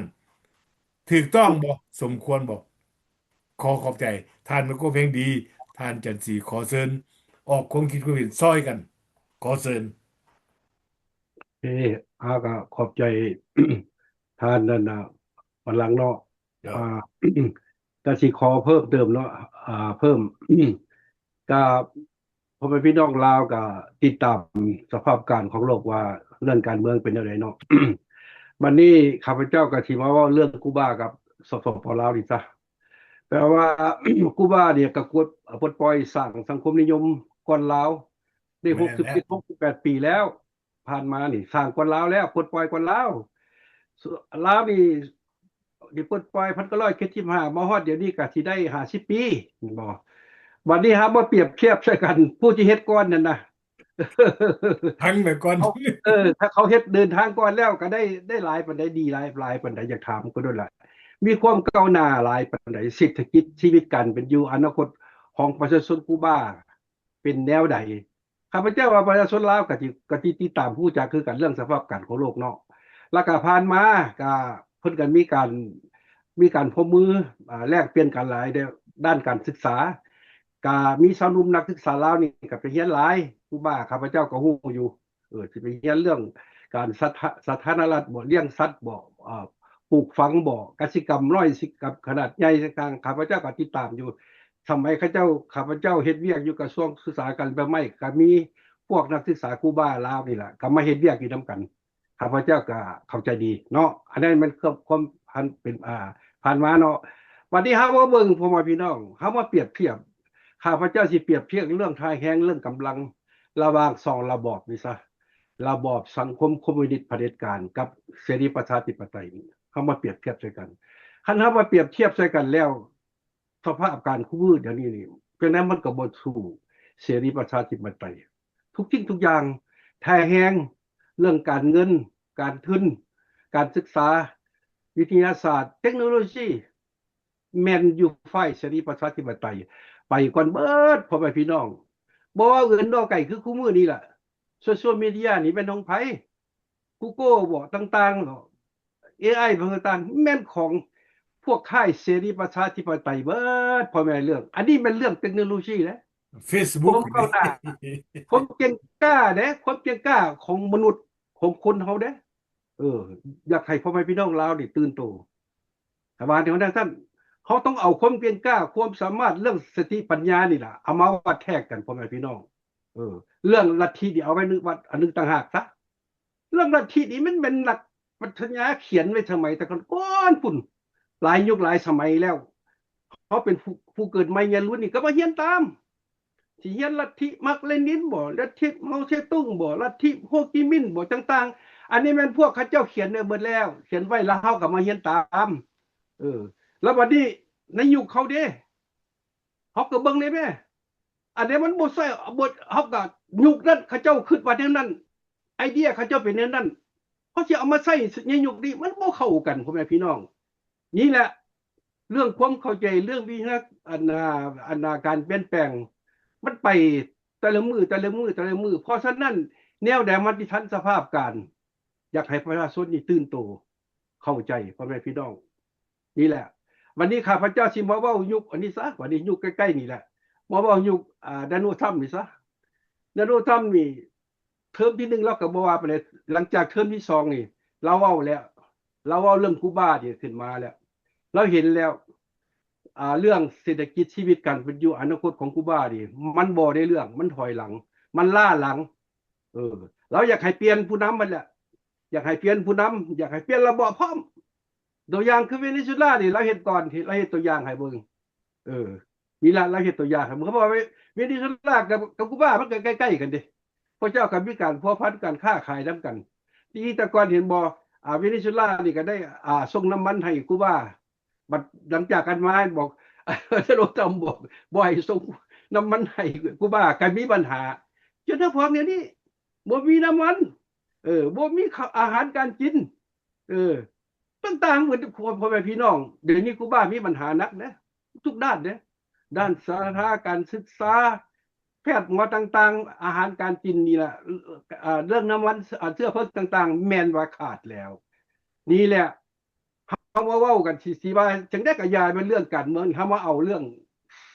Speaker 4: ถูกต้องบ่สมควรบ่ขอขอบใจท่านมันก็เพียงดีท่านจันทร์ศรีขอเชิญออกความคิดความเห็นซอยกันขอเชิญ
Speaker 5: เอออาก็ขอบใจ ท่านนั่นนะวันหลังเนาะ
Speaker 4: เดี๋ยว
Speaker 5: อ่า แต่สิขอเพิ่มเติมเนาะเพิ่ม ก็พ่อแม่พี่น้องลาวก็ติดตามสภาพการของโลกว่าเรื่องการเมืองเป็นจั่งใดเนาะ วันนี้ข้าพเจ้าก็สิมาเว้าเรื่องคูบากับสปปลาวนี่ซะ แปลว่า กูบาเนี่ยก็กดปลดปล่อยสร้างสังคมนิยมก่อนลาวได้
Speaker 4: แม่นแล้ว
Speaker 5: 67 68 ปีแล้ว ผ่านมานี่สร้างก่อนลาวแล้วปลดปล่อยก่อนลาวส่วนลาวนี่ปลดปล่อย1975มาฮอดเดี๋ยวนี้ก็สิได้50 ปีบ่บัดนี้หามาเปรียบเทียบใส่กัน ผู้ที่เฮ็ดก่อนนั่นน่ะ
Speaker 4: ทั้งไปก่อน
Speaker 5: เขาถ้าเขาเฮ็ดเดินทางก่อนแล้วก็ได้หลายปานใดดีหลายปานใดอยากถามก็ด้วยล่ะมีความก้าวหน้าหลายปานใดเศรษฐกิจชีวิตการเป็นอยู่อนาคตของประชาชนกูบาเป็นแนวใดข้าพเจ้าว่าประชาชนลาวก็สิติดตามผู้จักคือกันเรื่องสภาพการของโลกเนาะแล้วก็ผ่านมาก็เพิ่นก็มีการพบมือแลกเปลี่ยนกันหลายด้านการศึกษาก็มีชาวหนุ่มนักศึกษาลาวนี่ก็ไปเรียนหลายกูบาข้าพเจ้าก็ฮู้อยู่สิไปเรียนเรื่องการสาธารณรัฐบ่เลี้ยงสัตว์บ่ปลูกฝังบ่กสิกรรมร้อยสิกับขนาดใหญ่ต่างๆข้าพเจ้าก็ติดตามอยู่สมัยข้าพเจ้าเฮ็ดเวียกอยู่กระทรวงศึกษาการใบไม้ก็มีพวกนักศึกษาคูบาลาวนี่ล่ะก็มาเฮ็ดเวียกอยู่นํกันข้าพเจ้าก็เข้าใจดีเนาะอันนั้นมันความพันเป็นผ่านมาเนาะวันนี้เฮามาเบิ่งพ่อแม่พี่น้องเฮามาเปรียบเทียบข้าพเจ้าสิเปรียบเทียบเรื่องทายแฮงเรื่องกำลังระหว่าง2ระบอบนี่ซะระบอบสังคมคอมมิวนิสต์เผด็จการกับเสรีประชาธิปไตยเฮามาเปรียบเทียบใส่กันคันเฮามาเปรียบเทียบใส่กันแล้วสภาพการคู่มือเดี๋ยวนี้นี่เป็นนั้นมันก็บ่สู้เสรีประชาธิปไตยทุกสิ่งทุกอย่างทายแฮงเรื่องการเงินการทุนการศึกษาวิทยาศาสตร์เทคโนโลยีแม่นอยู่ฝ่ายเสรีประชาธิปไตยไปก่อนเบิดพ่อแม่พี่น้องบ่ว่าอื่นดอกไก่คือคู่มือนี่ล่ะโซเชียลมีเดียนี่เป็นของไผ Google บ่ต่างๆเนาะ AI บ่ต่างๆแม่นของพวกค่ายเสรีประชาธิปไตยเบิดพ่อแม่เรื่องอันนี้เป็นเรื่องเทคโนโลยีนะ
Speaker 4: Facebook
Speaker 5: ผมก้าวหน้า ความเก่งกล้าเด้ความเก่งกล้าของมนุษย์ของคนเฮาเด้อยากให้พ่อแม่พี่น้องลาวนี่ตื่นโตแต่ว่าที่ท่านเขาต้องเอาความเก่งกล้าความสามารถเรื่องสติปัญญานี่ล่ะเอามาวัดแทกกันพ่อแม่พี่น้องเรื่องลัทธินี่เอาไว้นึกวัดอันนึงต่างหากซะเรื่องลัทธินี่มันเป็นหลักปรัชญาเขียนไว้สมัยแต่ก่อนปุ่นหลายยุคหลายสมัยแล้วเขาเป็นผู้เกิดใหม่เรียนรู้นี่ก็มาเรียนตามสิเรียนลัทธิมาร์กเลนินบ่ลัทธิเมาเซตุงบ่ลัทธิโฮจิมินห์บ่ต่างๆอันนี้แม่นพวกเขาเจ้าเขียนไว้หมดแล้วเขียนไว้แล้วเฮาก็มาเรียนตามแล้วบัดนี้ในยุคเขาเด้เฮาก็เบิ่งได้แม่อันนี้มันบ่ใช่บ่เฮาก็ยุคนั้นเขาเจ้าคิดว่าแนวนั้นไอเดียเขาเจ้าเป็นแนวนั้นเขาสิเอามาใช้ในยุคนี้มันบ่เข้ากันพ่อแม่พี่น้องนี่แหละเรื่องความเข้าใจเรื่องวิธีอันการเปลี่ยนแปลงมันไปแต่ละมือเพราะฉะนั้นแนวใดมันที่ทันสภาพการอยากให้ประชาชนนี่ตื่นโตเข้าใจพ่อแม่พี่น้องนี่แหละวันนี้ข้าพเจ้าสิมาเว้ายุคอันนี้ซะวันนี้ยุคใกล้ๆนี่แหละมาเว้ายุคดานูทัมนี่ซะดานูทัมนี่เทอมที่1เราก็บ่ว่าไปเลยหลังจากเทอมที่2นี่เราเว้าแล้วเราเว้าเรื่องคูบานี่ขึ้นมาแล้วเราเห็นแล้วเรื่องเศรษฐกิจชีวิตการเป็นอยู่อนาคตของคูบานี่มันบ่ได้เรื่องมันถอยหลังมันล้าหลังเราอยากให้เปลี่ยนผู้นำมันแหละอยากให้เปลี่ยนผู้นำอยากให้เปลี่ยนระบอบพร้อมตัวอย่างคือเวเนซุเอลานี่เราเห็นก่อนที่เราเห็นตัวอย่างให้เบิ่งนี่ล่ะเราเห็นตัวอย่างให้เขาบอกว่าเวเนซุเอลากับคูบามันใกล้ๆกันดิพระเจ้าก็มีการพัวพันการค้าขายนํกันที่แต่ก่อนเห็นบ่เวเนซุเอลานี่ก็ได้ส่งน้ำมันให้คูบาบัดหลังจากกันมาบอกสโลตัมบอกบ่ให้ส่งน้ำมันให้คูบาก็มีปัญหาจนถ้าพอเนี่ยนี่บ่มีน้ำมันบ่มีอาหารการกินต่างๆเหมือนพ่อแม่พี่น้องเดี๋ยวนี้คูบามีปัญหาหนักนะทุกด้านเด้ด้านสาธารณการศึกษาแพทย์หมอต่างๆอาหารการกินนี่ล่ะเรื่องน้ำมันเสื้อผ้าต่างๆแม่นว่าขาดแล้วนี่แหละเฮามาเว้ากันสิว่าจังได๋ก็ย้ายเป็นเรื่องการเมืองเฮามาเอาเรื่อง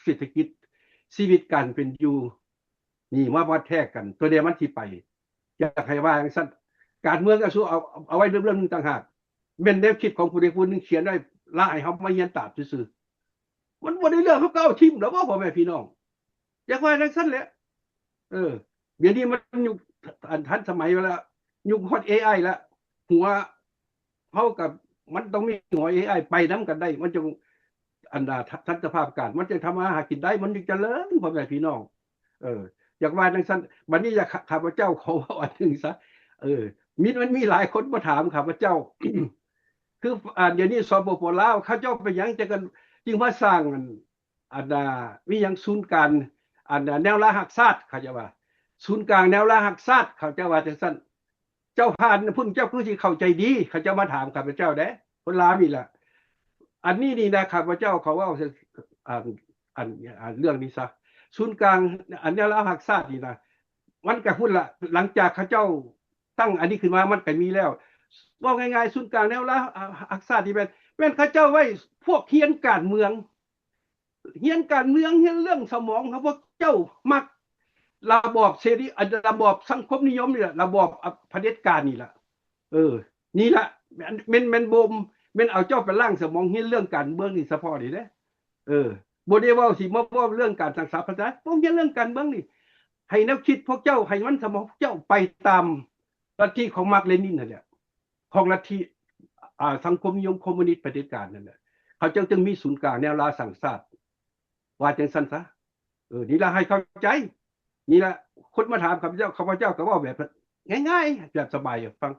Speaker 5: เศรษฐกิจชีวิตการเป็นอยู่นี่มาวัดแทกกันตัวเดียวมันสิไปอยากให้ว่าจังซั่นการเมืองก็สู้เอาไว้เรื่องนึงต่างหากแม่นแนวคิดของผู้ใดผู้หนึ่งเขียนไว้ลาให้เฮามาเรียนตามซื่อๆมันบ่ได้เรื่องเขาก็เอาทิ่มแล้วบ่พ่อแม่พี่น้องอยากว่าจังซั่นแหละเดี๋ยวนี้มันยุคทันสมัยแล้วยุคฮอต AI แล้วหัวเฮากับมันต้องมีหัว AI ไปนํกันได้มันจะ อันดาทัศนภาพการมันจะทำมาหากินได้มันจึงเจริญพ่อแม่พี่น้องอยากว่าจังซั่นบัดนี้อยากข้าพเจ้าขอว่าอันหนึงซะมันมีหลายคนมาถามข้าพเจ้า คือเดี๋ยวนี้สปปลาวเขาเจ้าไปหยังจะกันจึงมาสร้างอันมีหยังศูนย์การแนวราหักชาติเขาจะว่าศูนย์กลางแนวราหักชาติเขาจะว่าจังซั่นเจ้าผ่านพุ่นเจ้าคือสิเข้าใจดีเขาจะมาถามข้าพเจ้าเด้คนลาวนี่ล่ะอันนี้นี่นะข้าพเจ้าเขาว่าเรื่องนี้ซะศูนย์กลางอันแนวราหักชาตินี่นะมันก็พุ่นละหลังจากเขาเจ้าตั้งอันนี้ขึ้นมามันก็มีแล้วว่าง่ายๆศูนย์กลางแนวราหักชาติที่เป็นเขาเจ้าไว้พวกเฮียนการเมืองเฮียนการเมืองเฮียนเรื่องสมองเขาพวกเจ้ามักระบอบเสรีระบอบสังคมนิยมนี่แหละระบอบเผด็จการนี่แหละนี่ละมันบ่มมันเอาเจ้าไปล่างสมองเฮียนเรื่องการเมืองนี่เฉพาะนี่เด้บ่ได้เว้าสิมาเว้าเรื่องการศึกษาภาษาพวกเฮียนเรื่องการเมืองนี่ให้แนวคิดพวกเจ้าให้มันสมองพวกเจ้าไปตามลัทธิของมาร์กเลนินนั่นแหละของลัทธิสังคมนิยมคอมมิวนิสต์เผด็จการนั่นแหละเขาจึงมีศูนย์กลางแนวราสังสาตว่าจังซั่นซะนี่ละให้เข้าใจนี่ละคนมาถามข้าพเจ้าก็ว่าแบบง่ายๆแบบสบายฟัง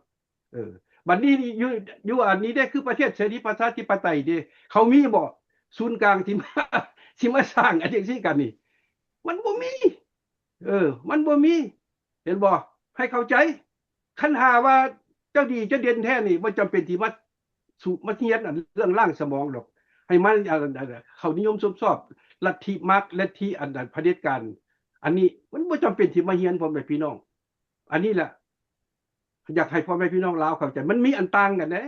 Speaker 5: บัดนี้อยู่อันนี้ได้คือประเทศเสรีประชาธิปไตยดิเขามีบ่ศูนย์กลางที่มาสร้างอันจังซี่กันนี่มันบ่มีมันบ่มีเห็นบ่ให้เข้าใจคันหาว่าเจ้าดีเจ้าเด่นแท้นี่บ่จำเป็นที่มาเฮียนเรื่องล่างสมองหรอกให้มันเขานิยมชมชอบลัทธิมาร์กลัทธิเผด็จการอันนี้มันบ่จำเป็นที่มาเฮียนพ่อแม่พี่น้องอันนี้แหละอยากให้พ่อแม่พี่น้องลาวเข้าใจมันมีอันต่างกันเด้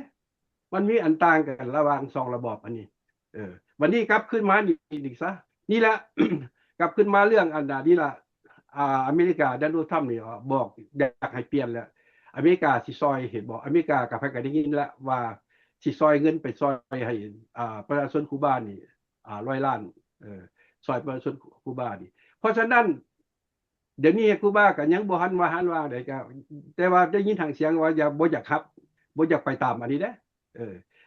Speaker 5: มันมีอันต่างกันระหว่างสองระบอบอันนี้วันนี้กลับขึ้นมานี่ซะนี่แหละ กลับขึ้นมาเรื่องนี่ล่ะอเมริกาโดนัลด์ทรัมป์นี่บอกอยากให้เปลี่ยนแล้วอเมริกาสิซอยเห็นบอกอเมริกากับใครก็ได้ยินแล้วว่าสิซอยเงินไปซอยให้ประชาชนคูบานี่100 ล้านซอยประชาชนคูบานี่เพราะฉะนั้นเดี๋ยวนี้คูบาก็ยังบ่หันว่าได้ก็แต่ว่าได้ยินทางเสียงว่าอย่าบ่อยากครับบ่อยากไปตามอันนี้เด้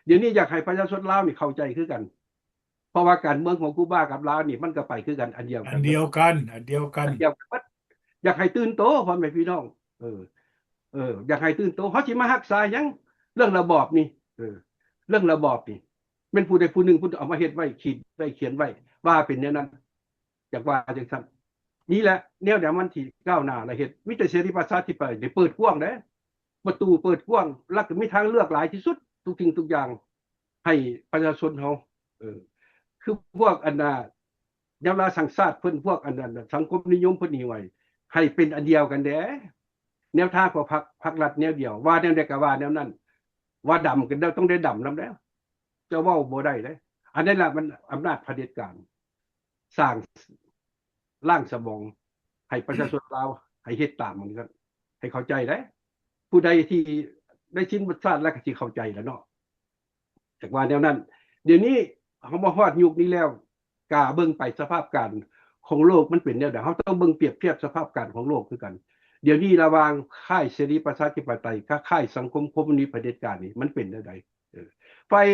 Speaker 5: เดี๋ยวนี้อยากให้ประชาชนลาวนี่เข้าใจคือกันเพราะว่าการเมืองของคูบากับลาวนี่มันก็ไปคือกันอันเดียวกันอยากให้ตื่นโตพ่อแม่พี่น้องอยากให้ตื่นโตเฮาสิมารักษาหยังเรื่องระบอบนี่เรื่องระบอบนี่เป็นผู้ใดผู้หนึ่งผู้เอามาเฮ็ดไว้เขียนไว้ว่าเป็นแนวนั้นอยากว่าจังซั่นนี่แหละแนวมันที่ก้าวหน้าและเฮ็ดมีแต่เสรีประชาธิปไตยได้เปิดกว้างเด้ประตูเปิดกว้างแล้วก็มีทางเลือกหลายที่สุดทุกสิ่งทุกอย่างให้ประชาชนเฮาคือพวกแนวราสังสาตเพิ่นพวกสังคมนิยมเพิ่นนี่ไว้ให้เป็นอันเดียวกันเด้แนวทางของพรรครัฐแนวเดียวว่าแนวใดก็ว่าแนวนั้นว่าดำกันแล้วต้องได้ดำนำแล้วจะเว้าบ่ได้เด้อันนั้นล่ะมันอำนาจเผด็จการสร้างร่างสมองให้ประชาชนลาวให้เฮ็ดตามมันกันให้เข้าใจได้ผู้ใดที่ได้ชินบทบาทแล้วก็สิเข้าใจแล้วเนาะจากว่าแนวนั้นเดี๋ยวนี้เฮามาฮอดยุคนี้แล้วกล้าเบิ่งไปสภาพการของโลกมันเป็นแนวใดเฮาต้องเบิ่งเปรียบเทียบสภาพการของโลกคือกันเดี๋ยวนี้ระหว่างค่ายเสรีประชาธิปไตยกับค่ายสังคมคอมมิวนิสต์เผด็จการนี่มันเป็นแนวใดฝ่าย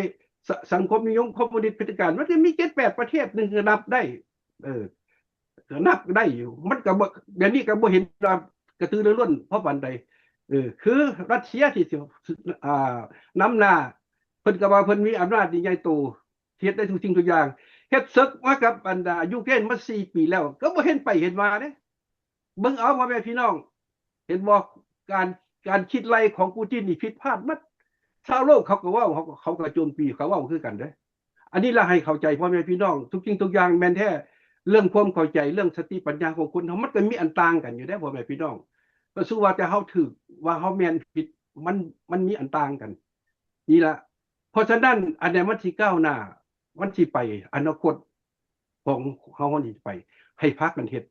Speaker 5: สังคมนิยมคอมมิวนิสต์เผด็จการมันจะมี 7-8 ประเทศนึงนับได้นับได้อยู่มันก็บ่เดี๋ยวนี้ก็บ่เห็นกระตือรือร้นเพราะปานใดคือรัสเซียที่นำหน้าเพิ่นก็ว่าเพิ่นมีอำนาจที่ใหญ่โตเฮ็ดได้ทุกสิ่งทุกอย่างเฮ็ดศึกมากับยูเครนมา4 ปีแล้วก็บ่เห็นไปเห็นมาเด้เบิ่งเอาพ่อแม่พี่น้องเห็นบ่การคิดไล่ของปูตินนี่ผิดพลาดหมดชาวโลกเขาก็ว่าเขาก็โจมตีเขาว่าคือกันเด้อันนี้ละให้เข้าใจพ่อแม่พี่น้องทุกสิ่งทุกอย่างแม่นแท้เรื่องความเข้าใจเรื่องสติปัญญาของคนเฮามันก็มีอันต่างกันอยู่เด้พ่อแม่พี่น้องก็สู้ว่าจะเฮาถูกว่าเฮาแม่นผิดมันมีอันต่างกันนี่ล่ะเพราะฉะนั้นอันนี้มันสิก้าวหน้ามันสิไปอนาคตของเฮานี่ไปให้พากันเฮ็ด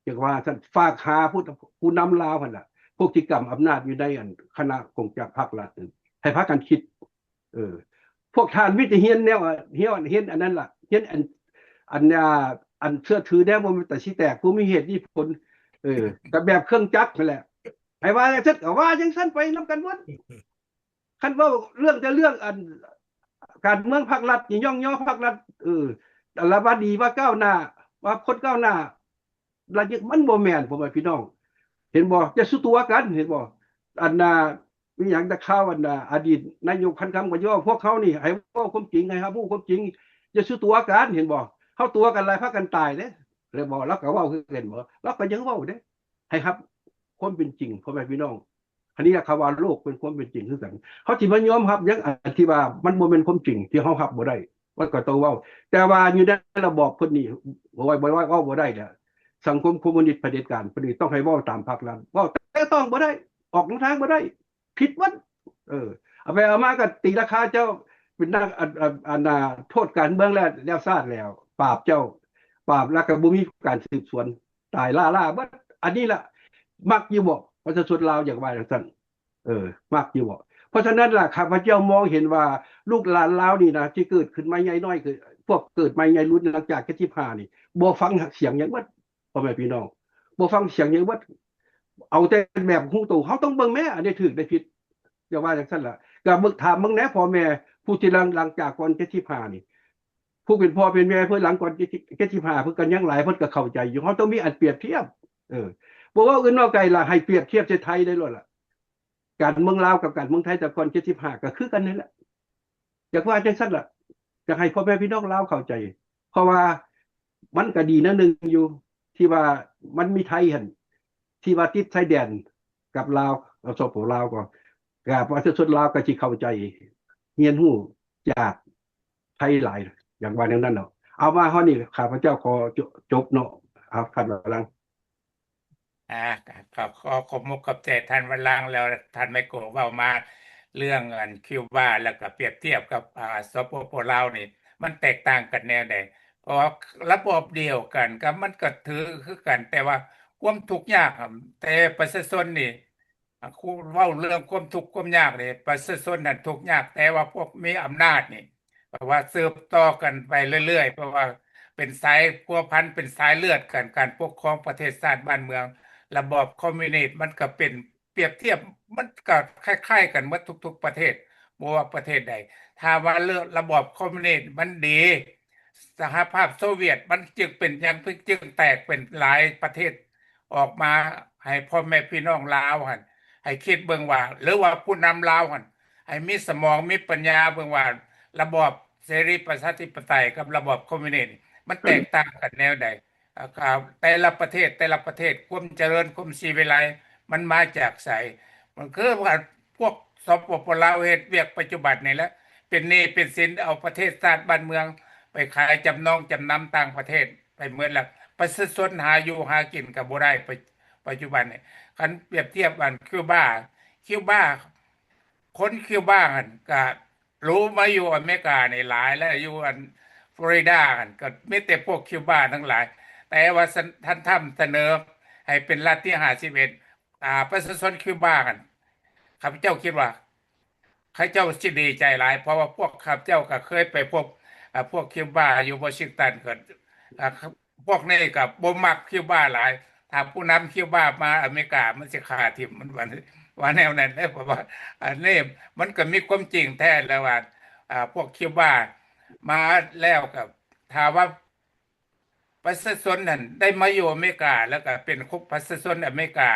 Speaker 5: อย่างว่าท่านฝากหาผู้นำลาวหั่นล่ะพวกที่กำอำนาจอยู่ในคณะกงจักรพรรครัฐให้พากันคิดพวกท่านวิทย์เฮียนแนวเฮียนอันนั้นล่ะเฮียนอันเชื่อถือแนวบ่มีแต่สิแตกผู้มีเหตุมีผลก็แบบเครื่องจักรนั่นแหละให้ว่าจังก็ว่าจังซั่นไปนำกันหมดคันว่าเรื่องจะเรื่อง การเมืองภาครัฐนี่ย่องย่อภาครัฐแต่ละว่าดีว่าก้าวหน้าว่าคนก้าวหน้าระยึกมันบ่แม่นผมว่าพี่น้อง เห็นบ่จะสู้ตัวกันเห็นบ่อันน่ะมีหยังแต่ข่าวอันน่ะอดีตนายกพันคำก็ย่อพวกเขานี่ให้เว้าความจริงให้ครับผู้ความจริงจะสู้ตัวกันเห็นบ่เฮาตัวกันหลายพากันตายเด้เลยบ่แล้วก็เว้าคือกันบ่แล้วก็ยังเว้าเด้ให้ครับความเป็นจริงพ่อแม่พี่น้องอันนี้คำว่าโลกเป็นความเป็นจริงคือกันเขาสิมายอมรับยังอันที่ว่ามันบ่แม่นความจริงที่เฮารับบ่ได้มันก็ต้องเว้าแต่ว่าอยู่ในระบอบเพิ่นนี่บ่ว่าเว้าบ่ได้เด้อ สังคมคอมมิวนิสต์เผด็จการพอดีต้องให้เว้าตามพรรคนั้นเว้าแต่ต้องบ่ได้ออกทางบ่ได้ผิดวัดเอาไปเอามาก็ตีราคาเจ้าเป็นนักอันน่ะโทษการเมืองแล้วซาดแล้วปราบเจ้าปราบแล้วก็บ่มีการสืบสวนตายล่าเบิดอันนี้ล่ะมักอยู่บ่ประชาชนลาวอย่างว่าจังซั่นมักอยู่บ่เพราะฉะนั้นล่ะข้าพเจ้ามองเห็นว่าลูกหลานลาวนี่นะที่เกิดขึ้นมาใหญ่น้อยคือพวกเกิดมาใหญ่รุ่นหลังจาก75นี่บ่ฟังเสียงหยังเบิด พ่อแม่พี่น้องบ่ฟังเสียงอย่างว่าเอาแต่แบบฮู้ตู่เฮาต้องเบิ่งแม่อันนี้ถูกได้ผิดอย่าว่าจังซั่นล่ะก็มึกถามมึงแหน่พ่อแม่ผู้ที่หลังจากก่อน75นี่ผู้เป็นพ่อเป็นแม่เพิ่นหลังก่อน75เพิ่นก็ยังหลายเพิ่นก็เข้าใจอยู่เฮาต้องมีอันเปรียบเทียบบ่ว่าอื่นนอกไกลล่ะให้เปรียบเทียบไทยได้เลยล่ะการเมืองลาวกับการเมืองไทยแต่ก่อน75ก็คือกันนั่นแหละอยากว่าจังซั่นล่ะอยากให้พ่อแม่พี่น้องลาวเข้าใจเพราะว่ามันก็ดีนะนึงอยู่ที่ว่ามันมีไทยหั่นที่ว่าติดชายแดนกับลาวสปปลาวก็ประชาชนลาวก็สิเข้าใจเรียนรู้จากไทยหลายอย่างว่านั้นเนาะเอามาเฮานี่ข้าพเจ้าขอจบเนาะครับท่านวรัง
Speaker 6: ครับขอบมุกขอบใจท่านวรังค์แล้วท่านไมโกะเว้ามาเรื่องอันคิวบาแล้วก็เปรียบเทียบกับสปปลาวนี่มันแตกต่างกันแนวใดเพราะว่าระบบเดียวกันก็มันก็ถือคือกันแต่ว่าความทุกข์ยากอะแต่ประชาชนนี่ครูเว้าเรื่องความทุกข์ความยากนี่ประชาชนนั่นทุกข์ยากแต่ว่าพวกมีอำนาจนี่เพราะว่าสืบต่อกันไปเรื่อยๆเพราะว่าเป็นสายพัวพันเป็นสายเลือดกันการปกครองประเทศชาติบ้านเมือง ระบอบคอมมิวนิสต์มันก็เป็นเปรียบเทียบมันก็คล้ายๆกันหมดทุกๆประเทศบ่ว่าประเทศใดถ้าว่าเรื่องระบอบคอมมิวนิสต์มันดีสหภาพโซเวียตมันจึงเป็นอย่างจึงแตกเป็นหลายประเทศออกมาให้พ่อแม่พี่น้องลาวหั่นให้คิดเบิ่งว่าหรือว่าผู้นำลาวหั่นให้มีสมองมีปัญญาเบิ่งว่าระบอบเสรีประชาธิปไตยกับระบอบคอมมิวนิสต์มันแตกต่างกันแนวใด แต่ละประเทศความเจริญความสีวิไลซ์มันมาจากไสมันคือว่าพวกสปปลาวเฮ็ดเวียกปัจจุบันนี่แหละเป็นหนี้เป็นสินเอาประเทศชาติบ้านเมืองไปขายจำนองจำนำต่างประเทศไปหมดแล้วประชาชนหาอยู่หากินก็บ่ได้ปัจจุบันนี่คันเปรียบเทียบกันคิวบาคนคิวบาหั่นก็รู้มาอยู่อเมริกานี่หลายแล้วอยู่อันฟลอริดาหั่นก็มีแต่พวกคิวบาทั้งหลาย แต่ว่าท่านทำเสนอให้เป็นรัฐที่51ประชาชนคิวบากันข้าพเจ้าคิดว่าข้าเจ้าสิดีใจหลายเพราะว่าพวกข้าพเจ้าก็เคยไปพบพวกคิวบาอยู่วอชิงตันก็พวกนี้ก็บ่มักคิวบาหลายถ้าผู้นำคิวบามาอเมริกามันสิฆ่าทิ่มมันว่าแนวนั้นเด้อเพราะว่าอันนี้มันก็มีความจริงแท้แล้วว่าพวกคิวบามาแล้วกับถ้าว่าประชาชนนั่นได้มาอยู่อเมริกาแล้วก็เป็นคุกประชาชนอเมริกา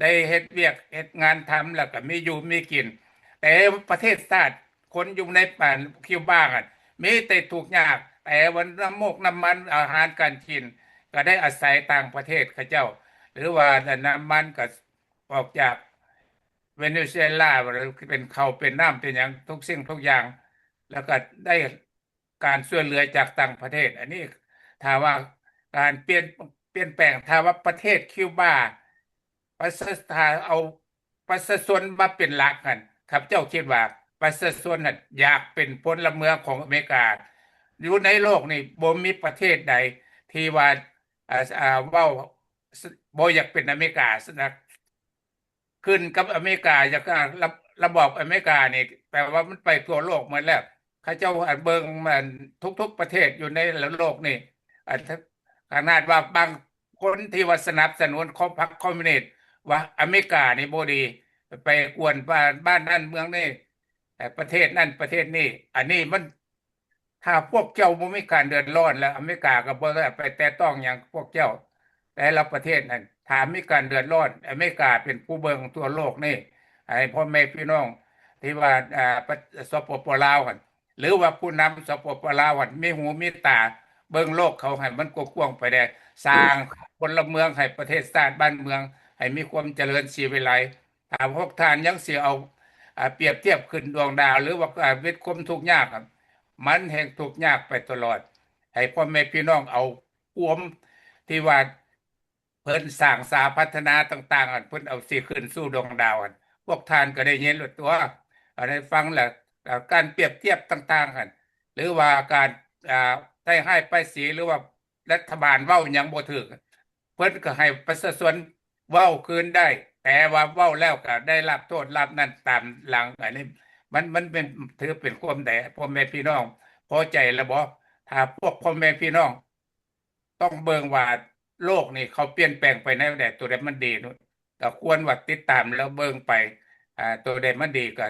Speaker 6: ได้เฮ็ดเวียกเฮ็ดงานทำแล้วก็มีอยู่มีกินแต่ประเทศชาติคนอยู่ในป่านคิวบาอ่ะมีแต่ทุกข์ยากแต่วันน้ำมันอาหารการกินก็ได้อาศัยต่างประเทศเขาเจ้าหรือว่าน้ำมันก็ออกจากเวเนซุเอลาหรือเป็นข้าวเป็นน้ำเป็นหยังทุกสิ่งทุกอย่างแล้วก็ได้การช่วยเหลือจากต่างประเทศอันนี้ถ้าว่าการเปลี่ยนแปลงถ้าว่าประเทศคิวบาประชาชนเอาประชาชนมาเป็นหลักกันครับเจ้าคิดว่าประชาชนน่ะอยากเป็นพลเมืองของอเมริกาอยู่ในโลกนี่บ่มีประเทศใดที่ว่าเว้าบ่อยากเป็นอเมริกานะขึ้นกับอเมริกาจากระบอบอเมริกานี่แปลว่ามันไปทั่วโลกหมดแล้วเขาเจ้าเบิ่งมันทุกๆประเทศอยู่ในโลกนี่ขนาดว่าบางคนที่ว่าสนับสนุนของพรรคคอมมิวนิสต์ว่าอเมริกานี่บ่ดีไปกวนบ้านนั่นเมืองนี่ประเทศนั่นประเทศนี้อันนี้มัน ถ้าพวกเจ้าบ่มีการเดือดร้อนแล้วอเมริกาก็บ่ได้ไปแตะต้องหยังพวกเจ้าแต่ละประเทศนั่นถ้ามีการเดือดร้อนอเมริกาเป็นผู้เบิ่งทั่วโลกนี่ให้พ่อแม่พี่น้องที่ว่าสปปลาวหั่นหรือว่าผู้นำสปปลาวหั่นมีหูมีตาเบิ่งโลกเขาให้มันกว้างๆไปได้สร้างพลเมืองให้ประเทศชาติบ้านเมืองให้มีความเจริญสีวิไลถ้าพวกท่านยังสิเอาเปรียบเทียบขึ้นดวงดาวหรือว่าวิตคมทุกข์ยากอะ มันแห่งทุกข์ยากไปตลอดให้พ่อแม่พี่น้องเอาความที่ว่าเพิ่นสร้างสาพัฒนาต่างๆอันเพิ่นเอาสิขึ้นสู่ดวงดาวอันพวกท่านก็ได้ยินแล้วตัวอันได้ฟังแล้วการเปรียบเทียบต่างๆอันหรือว่าการอ่าได้ให้ไปายสีหรือว่ารัฐบาลเว้าหยังบ่ถูกเพิ่นก็ให้ประชาชนเว้าคืนได้แต่ว่าเว้าแล้วก็ได้รับโทษรับนั่นตามหลังอันนี้ มันเป็นถือเป็นความแด่พ่อแม่พี่น้องพอใจแล้วบ่ถ้าพวกพ่อแม่พี่น้องต้องเบิ่งว่าโลกนี่เขาเปลี่ยนแปลงไปในแดตัวใดมันดีนู่นก็ควรว่าติดตามแล้วเบิ่งไปตัวใดมันดีก็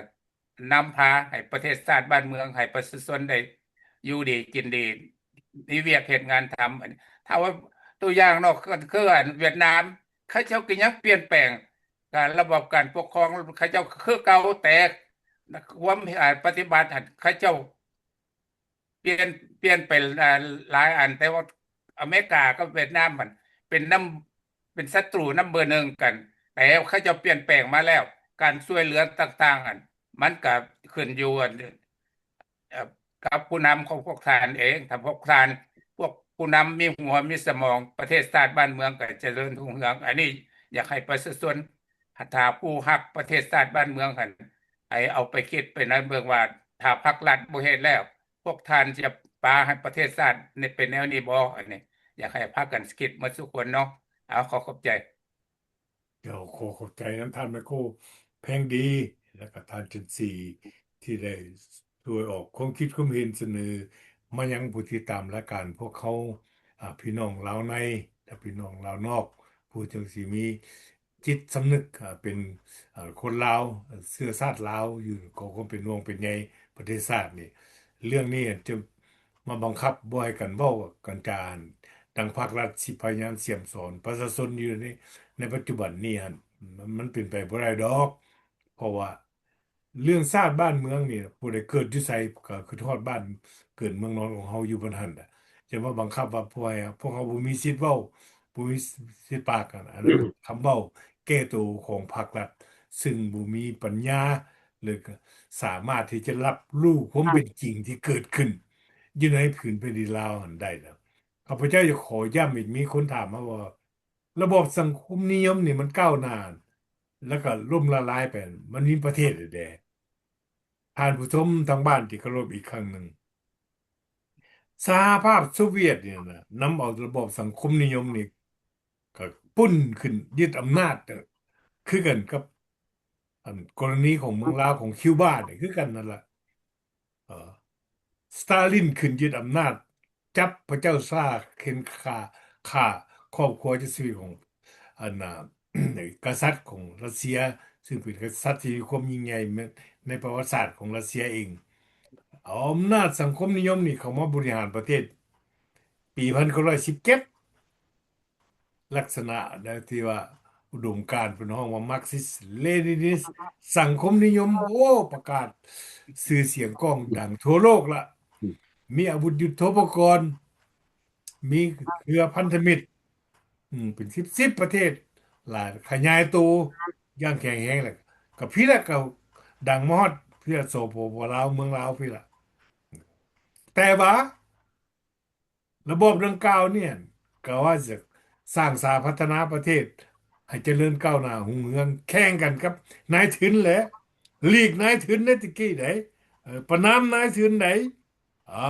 Speaker 6: นำพาให้ประเทศชาติบ้านเมืองให้ประชาชนได้อยู่ดีกินดีมีเวียกเฮ็ดงานทำถ้าว่าตัวอย่างเนาะก็คืออันเวียดนามเขาเจ้าก็ยังเปลี่ยนแปลงการระบบการปกครองเขาเจ้าคือเก่าแต่ ความปฏิบัติหันเขาเจ้าเปลี่ยนเปลี่ยนไปหลายอันแต่ว่าอเมริกากับเวียดนามมันเป็นเป็นศัตรูน้ำเบอร์หนึ่งกันแต่เขาเจ้าเปลี่ยนแปลงมาแล้วการช่วยเหลือต่างๆอันมันก็ขึ้นอยู่เอ่อกับผู้นำของพวกท่านเองถ้าพวกท่านพวกผู้นำมีหัวมีสมองประเทศชาติบ้านเมืองก็เจริญรุ่งเรืองอันนี้อยากให้ประชาชนถ้าผู้ฮักประเทศชาติบ้านเมืองหัน ให้เอาไปคิดไปนั้นเบิ่งว่าถ้าพรรครัฐบ่เฮ็ดแล้ว พวกท่านจะปาให้ประเทศชาตินี่เป็นแนวนี้บ่อันนี้อยากให้พากันคิดหมดทุกคนเนาะเอาขอขอบใจ
Speaker 4: เดี๋ยวขอขอบใจนั้นท่านไมโครแพงดีแล้วก็ท่านจันทรีที่ได้ช่วยออกความคิดความเห็นเสนอมายังผู้ที่ตามและการพวกเขาพี่น้องลาวในและพี่น้องลาวนอกผู้จังสิมีจิตสำนึกเป็นคนลาวเชื้อชาติลาวอยู่ก็คงเป็นห่วงเป็นใยประเทศชาตินี่เรื่องนี้จะมาบังคับบ่ให้กันเว้ากันจานทางภาครัฐสิพยายามเสี่ยมสอนประชาชนอยู่ในปัจจุบันนี้หั่นมันเป็นไปบ่ได้ดอกเพราะว่าเรื่องชาติบ้านเมืองนี่ผู้ใดเกิดอยู่ไสก็คือทอดบ้านเกิดเมืองนอนของเฮาอยู่บนหั่นน่ะจะมาบังคับว่าพวกเขาบ่มีสิทธิ์เว้าบ่มีสิทธิ์ปากกันอันนั้นคำเว้าแก้ตัวของภาครัฐซึ่งบ่มีปัญญาหรือก็สามารถที่จะรับรู้ความเป็นจริงที่เกิดขึ้นอยู่ในผืนแผ่นดินลาวหั่นได้แล้ว ข้าพเจ้าจะขอย้ำอีกมีคนถามมาว่าระบบสังคมนิยมนี่มันก้าวหน้าแล้วก็ล่มละลายไปมันมีประเทศใดๆท่านผู้ชมทางบ้านที่เคารพอีกครั้งหนึ่งสหภาพโซเวียตเนี่ยนะนำเอาระบบสังคมนิยมนี่ก็ปุ้นขึ้นยึดอำนาจเนี่ยคือกันกับอันกรณีของเมืองลาวของคิวบาเนี่ยคือกันนั่นแหละเออ สตาลินขึ้นยึดอำนาจจับพระเจ้าซาร์เข็นฆ่าครอบครัวเจ้าชีวิตของอันน่ะ กษัตริย์ของรัสเซียซึ่งเป็นกษัตริย์ที่มีความยิ่งใหญ่ในประวัติศาสตร์ของรัสเซียเองเอาอำนาจสังคมนิยมนี่เข้ามาบริหารประเทศปี1917ลักษณะที่ว่าอุดมการณ์เป็นห้องว่ามาร์กซิสเลนินิสสังคมนิยมโอ้ประกาศสื่อเสียงก้องดังทั่วโลกละมีอาวุธยุทโธปกรณ์มีเครือพันธมิตรเป็นสิบประเทศหลายขยายตัวอย่างแข็งแรงเลยกับพี่ละก็ดังมอดพี่ละโซโปลาวเมืองลาวพี่ละแต่ว่า ระบบดังกล่าวเนี่ยก็ว่าจะสร้างสาพัฒนาประเทศให้เจริญก้าวหน้าหุ่งเรืองแข่งกันครับนายทุนแหละลีกนายทุนในตะกี้ไหนประนามนายทุนไหนอ่า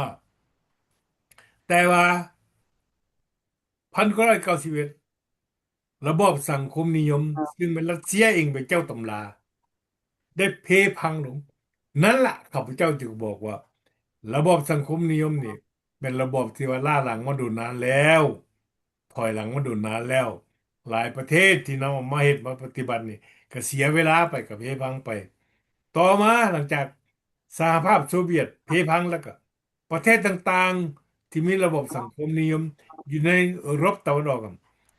Speaker 4: แต่ว่า1991ระบบสังคมนิยมซึ่งเป็นรัสเซียเองเป็นเจ้าตำราได้เพพังลงนั่นแหละข้าพเจ้าจึงบอกว่าระบบสังคมนิยมนี่เป็นระบบที่ว่าล้าหลังมาดูนานแล้วถอยหลังมาดูนานแล้วหลายประเทศที่นำเอามาเฮ็ดมาปฏิบัตินี่ก็เสียเวลาไปกับเพพังไปต่อมาหลังจากสหภาพโซเวียตเพพังแล้วก็ ประเทศต่างๆที่มีระบบสังคมนิยมอยู่ในยุโรปตะวันออก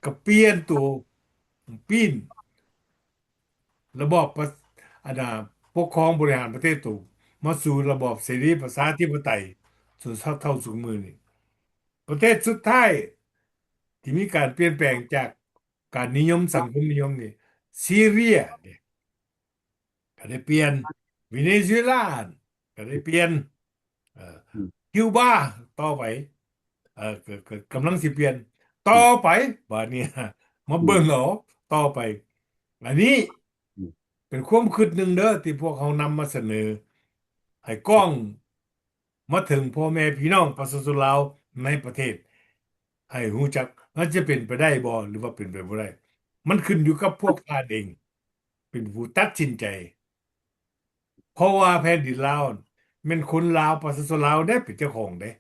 Speaker 4: ก็เปลี่ยนตัวปีนระบอบประอาณาปกครองบริหารประเทศตัวมาสู่ระบอบเสรีประชาธิปไตยสู่เท่าสู่มือนี่ประเทศสุดท้ายที่มีการเปลี่ยนแปลงจากการนิยมสังคมนิยมนี่ซีเรียเนี่ยก็ได้เปลี่ยนเวเนซุเอลาก็ได้เปลี่ยนเอ่อ
Speaker 5: อืม
Speaker 4: คิวบาต่อไปก็กำลังสิเปลี่ยนต่อ
Speaker 5: อืม
Speaker 4: ไปบาดนี้มา
Speaker 5: อืม
Speaker 4: เบิ่งเอาต่อไปอันนี้
Speaker 5: อืม
Speaker 4: เป็นความคิดหนึ่งเด้อที่พวกเขานำมาเสนอให้กล้องมาถึงพ่อแม่พี่น้องประชาชนลาวในประเทศให้รู้จักว่าจะเป็นไปได้บ่หรือว่าเป็นไปบ่ได้มันขึ้นอยู่กับพวกท่านเองเป็นผู้ตัดสินใจ เพราะว่าแผ่นดินลาวแมันคนลาวประชาชนลาวได้เป็นเจ้าของเด้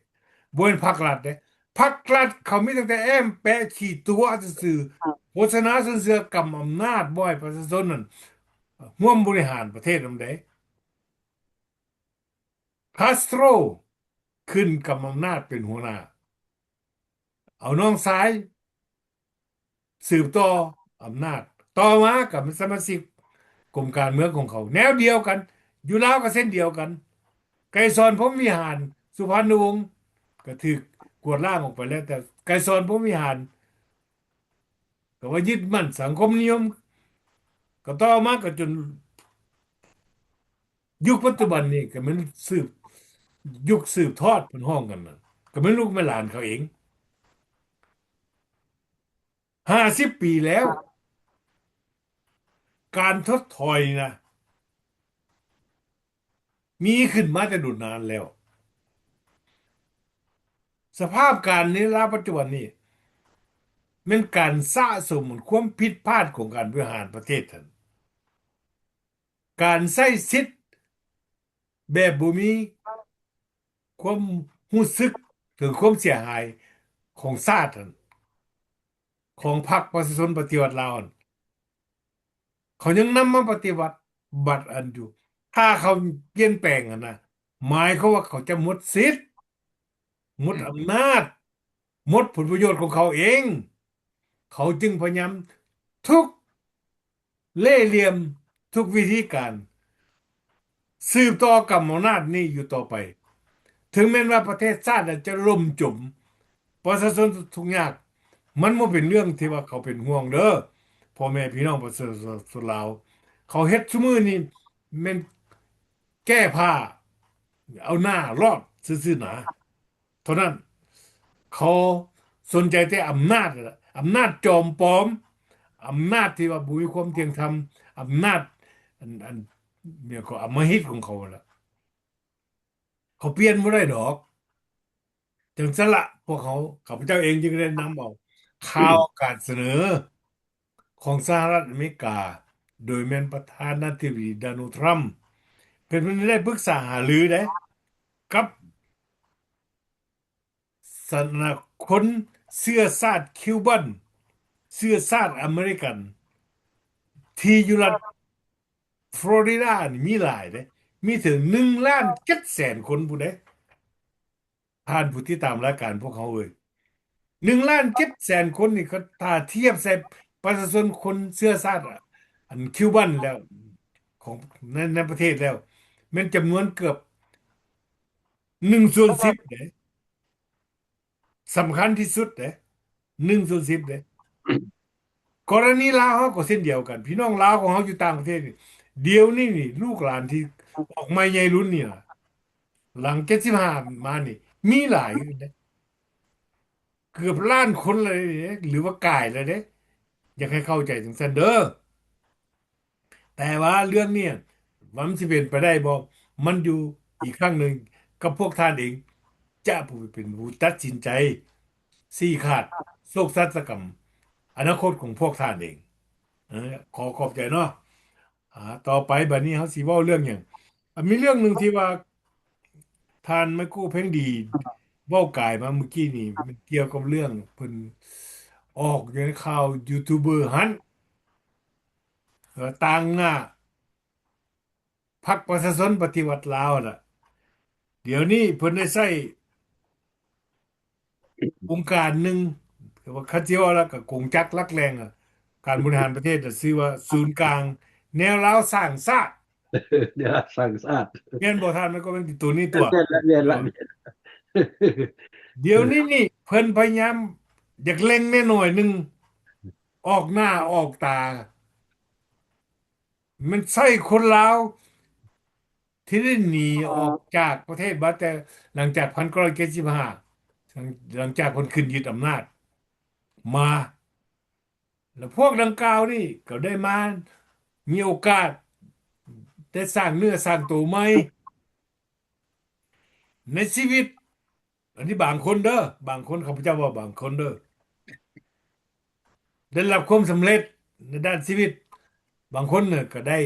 Speaker 4: บ่เป็นพรรครัฐเด้พรรครัฐเขามีตั้งแต่แอมแปะขี่ตัวซื่อๆโฆษณาซื่อๆกำอำนาจบ่ให้ประชาชนนั่นร่วมบริหารประเทศนำได้คาสโตรขึ้นกำอำนาจเป็นหัวหน้าเอาน้องซ้ายสืบต่ออำนาจต่อมากับสมาชิกกรมการเมืองของเขาแนวเดียวกันอยู่ลาวก็เส้นเดียวกัน ไกรสอนพรหมวิหารสุพรรณวงศ์ก็ถูกกวดล้างออกไปแล้วแต่ไกรสอนพรหมวิหารก็ว่ายึดมั่นสังคมนิยมก็ต่อมาก็จนยุคปัจจุบันนี่ก็มันสืบยุคสืบทอดเป็นห้องกันนะก็ไม่ลูกไม่หลานเขาเอง50 ปีแล้วการทดถอยนะมีขึ้นมาแต่ดุนนานแล้วสภาพการในลาปัจจุบันนี้เป็นการสะสมความผิดพลาดของการบริหารประเทศท่านการใช้สิทธิ์แบบบ่มี ความรู้สึกถึงความเสียหายของชาตินั่นของพรรคประชาชนปฏิวัติลาวนั่นเขายังนำมาปฏิวัติบัตรอันอยู่ถ้าเขาเปลี่ยนแปลงอะนะหมายเขามว่าเขาจะหมดสิทธิ์หมดอำนาจหมดผลประโยชน์ของเขาเองเขาจึงพยายามทุกเล่ห์เหลี่ยมทุกวิธีการสืบต่อกำอำนาจนี้อยู่ต่อไปถึงแม้ว่าประเทศชาติจะล่มจม ประชาชนทุกข์ยากมันบ่เป็นเรื่องที่ว่าเขาเป็นห่วงเด้อพ่อแม่พี่น้องประชาชนลาวเขาเฮ็ดซุมื้อนี้แม่นแก้ผ้าเอาหน้ารอดซื่อๆหนาเท่านั้นเขาสนใจแต่อำนาจนั่นล่ะอำนาจจอมปลอมอำนาจที่ว่าบ่มีความเที่ยงธรรมอำนาจอันเนี่ยก็อำมหิตของเขาล่ะเขาเปลี่ยนบ่ได้ดอก จึงสละพวกเขาข้าพเจ้าเองจึงได้นำเอาข่าวการเสนอของสหรัฐอเมริกาโดยแม่นประธานาธิบดีโดนัลด์ทรัมป์เป็นผู้ได้ปรึกษาหารือได้กับสนาคนเชื้อชาติคิวบันเชื้อชาติอเมริกันที่อยู่รัฐฟลอริดานี่มีหลายเด้มีถึง1,700,000 คนผู้ใดผ่านผู้ที่ตามรายการพวกเขาเอ่ย 1,700,000 คนนี่ก็ถ้าเทียบใส่ประชาชนคนเชื้อชาติอันคิวบันแล้วของในประเทศแล้วมันจำนวนเกือบ1/10เด้สำคัญที่สุดเด้1/10เด้กรณีลาวเขาก็เช่นเดียวกันพี่น้องลาวของเขาอยู่ต่างประเทศนี่เดี๋ยวนี้นี่ลูกหลานที่ออกมาใหญ่รุ่นนี่ล่ะหลัง75มานี่มีหลายอยู่เด้เกือบล้านคนเลยเด้หรือว่ากายเลยเด้อยากให้เข้าใจถึงซันเดอร์ แต่ว่าเรื่องเนี่ยมันสิเป็นไปได้บ่มันอยู่อีกครั้งหนึ่งกับพวกท่านเองจะผู้เป็นผู้ตัดสินใจสี่ขาดโศกนาฏกรรมอนาคตของพวกท่านเองเออขอขอบใจเนาะต่อไปบัดนี้เขาสิเว้าเรื่องหยังมีเรื่องหนึ่งที่ว่าท่านไมโครเพ่งดีเว้ากายมาเมื่อกี้นี่มันเกี่ยวกับเรื่องเพิ่นออกอยู่ในข่าวยูทูบเบอร์หันต่างหน้าพรรคประชาชนปฏิวัติลาวน่ะ เดี๋ยวนี้เพิ่นได้ใช้ องค์การหนึ่งคือว่าเขาเจียวแล้วก็กงจักรลักแรงอ่ะการบริหารประเทศจะชื่อว่าศูนย์กลางแนวร้าวสร้างชาติ
Speaker 5: เดี๋ยวสั่งสาด
Speaker 4: เรียนบ่ทันมันก็เป็นตัวนี้ตัว
Speaker 5: เรียนละเรียน
Speaker 4: เออ
Speaker 5: ละ
Speaker 4: เดี๋ยวนี้นี่เพิ่นพยายามอยากเล็งแน่หน่อยหนึงออกหน้าออกตามันใช่คนลาวที่ได้หนีออกจากประเทศบัดแต่หลังจาก1975หลังจากคนขึ้นยึดอำนาจมาแล้วพวกดังกล่าวนี่ก็ได้มามีโอกาสได้สร้างเนื้อสร้างตัวใหม่ในชีวิตอันนี้บางคนเด้อบางคนข้าพเจ้าว่าบางคนเด้อได้รับความสำเร็จในด้านชีวิตบางคนเนี่ยก็ได้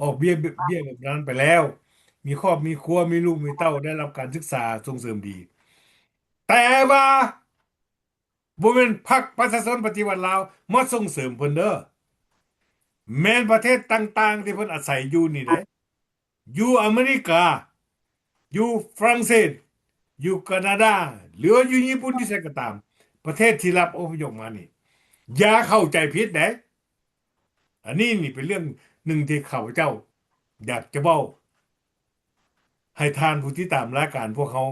Speaker 4: ออกเบี้ยแบบนั้นไปแล้วมีครอบมีครัวมีลูกมีเต้าได้รับการศึกษาส่งเสริมดีแต่ว่าบ่แม่นพรรคประชาชนปฏิวัติลาวมาส่งเสริมเพิ่นเด้อแม้นประเทศต่างๆที่เพิ่นอาศัยอยู่นี่เด้อยู่อเมริกาอยู่ฝรั่งเศสอยู่แคนาดาหรือว่าอยู่ญี่ปุ่นที่ไสก็ตามประเทศที่รับอพยพมานี่อย่าเข้าใจผิดเด้อันนี้นี่เป็นเรื่องหนึ่งที่ข้าพเจ้าอยากจะเว้าให้ทานผู้ที่ตามรายการพวกเขา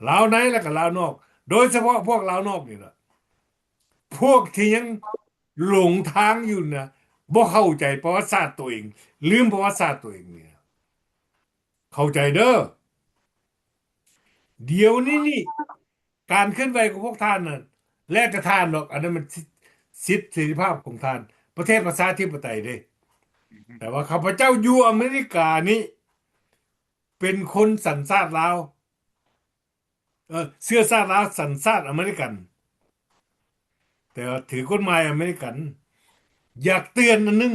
Speaker 4: ลาวในและก็ลาวนอกโดยเฉพาะพวกลาวนอกนี่ล่ะพวกที่ยังหลงทางอยู่นะบ่เข้าใจประวัติศาสตร์ตัวเองลืมประวัติศาสตร์ตัวเองเนี่ยเข้าใจเด้อเดี๋ยวนี้นี่การเคลื่อนไหวของพวกท่านน่ะแล้วแต่ท่านหรอกอันนั้นมันสิทธิเสรีภาพของท่านประเทศประชาธิปไตยเด้แต่ว่าข้าพเจ้าอยู่อเมริกานี่เป็นคนสัญชาติลาวเชื้อชาติลาวสัญชาติอเมริกันแต่ว่าถือกฎหมายอเมริกันอยากเตือนอันนึง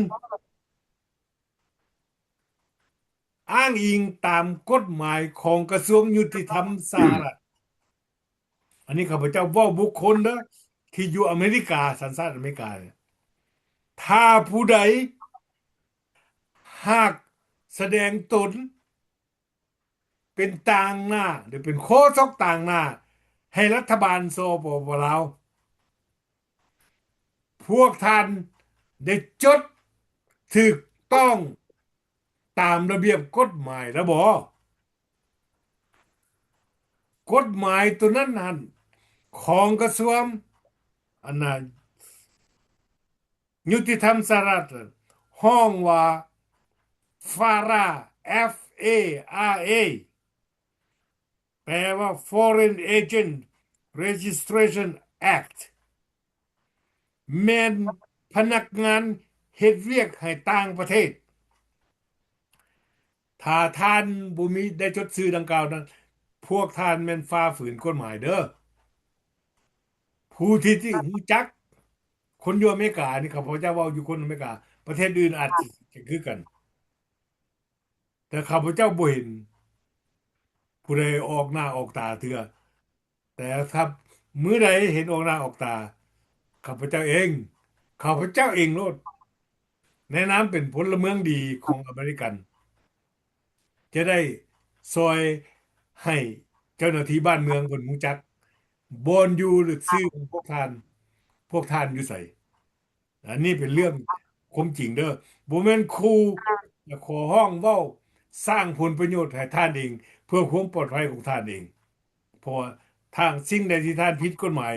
Speaker 4: อ้างอิงตามกฎหมายของกระทรวงยุติธรรมสหรัฐอันนี้ข้าพเจ้าเว่าบุคคลเด้อที่อยู่อเมริกาสัญชาติอเมริกาเนี่ยถ้าผู้ใดหากแสดงตนเป็นต่างหน้าหรือเป็นโค้ชกต่างหน้าให้รัฐบาลโซปปลาวพวกท่านได้จดถูกต้องตามระเบียบกฎหมายแล้วบ่กฎหมายตัวนั้นของกระทรวงอันนั้นยุติธรรมสหรัฐห้องว่า FARA FARA แปลว่า Foreign Agent Registration Act แม่นพนักงานเฮ็ดเวียกให้ต่างประเทศถ้าท่านบ่มีได้จดชื่อดังกล่าวนั้นพวกท่านแม่นฝ่าฝืนกฎหมายเด้อผู้ที่รู้จักคนอยู่อเมริกานี่ข้าพเจ้าเว้าอยู่คนอเมริกาประเทศอื่นอาจจะคือกันแต่ข้าพเจ้าบ่เห็นผู้ใดออกหน้าออกตาเทื่อแต่ถ้ามื้อใดเห็นออกหน้าออกตาข้าพเจ้าเองข้าพเจ้าเองโลดในนามเป็นพลเมืองดีของอเมริกันจะได้ซอยให้เจ้าหน้าที่บ้านเมืองเพิ่นรู้จักบ่อนอยู่หรือชื่อของพวกท่านอยู่ไสอันนี้เป็นเรื่องความจริงเด้อบ่แม่นครูจะขอห้องเว้าสร้างผลประโยชน์ให้ท่านเองเพื่อความปลอดภัยของท่านเองเพราะว่าทางสิ่งใดที่ท่านผิดกฎหมาย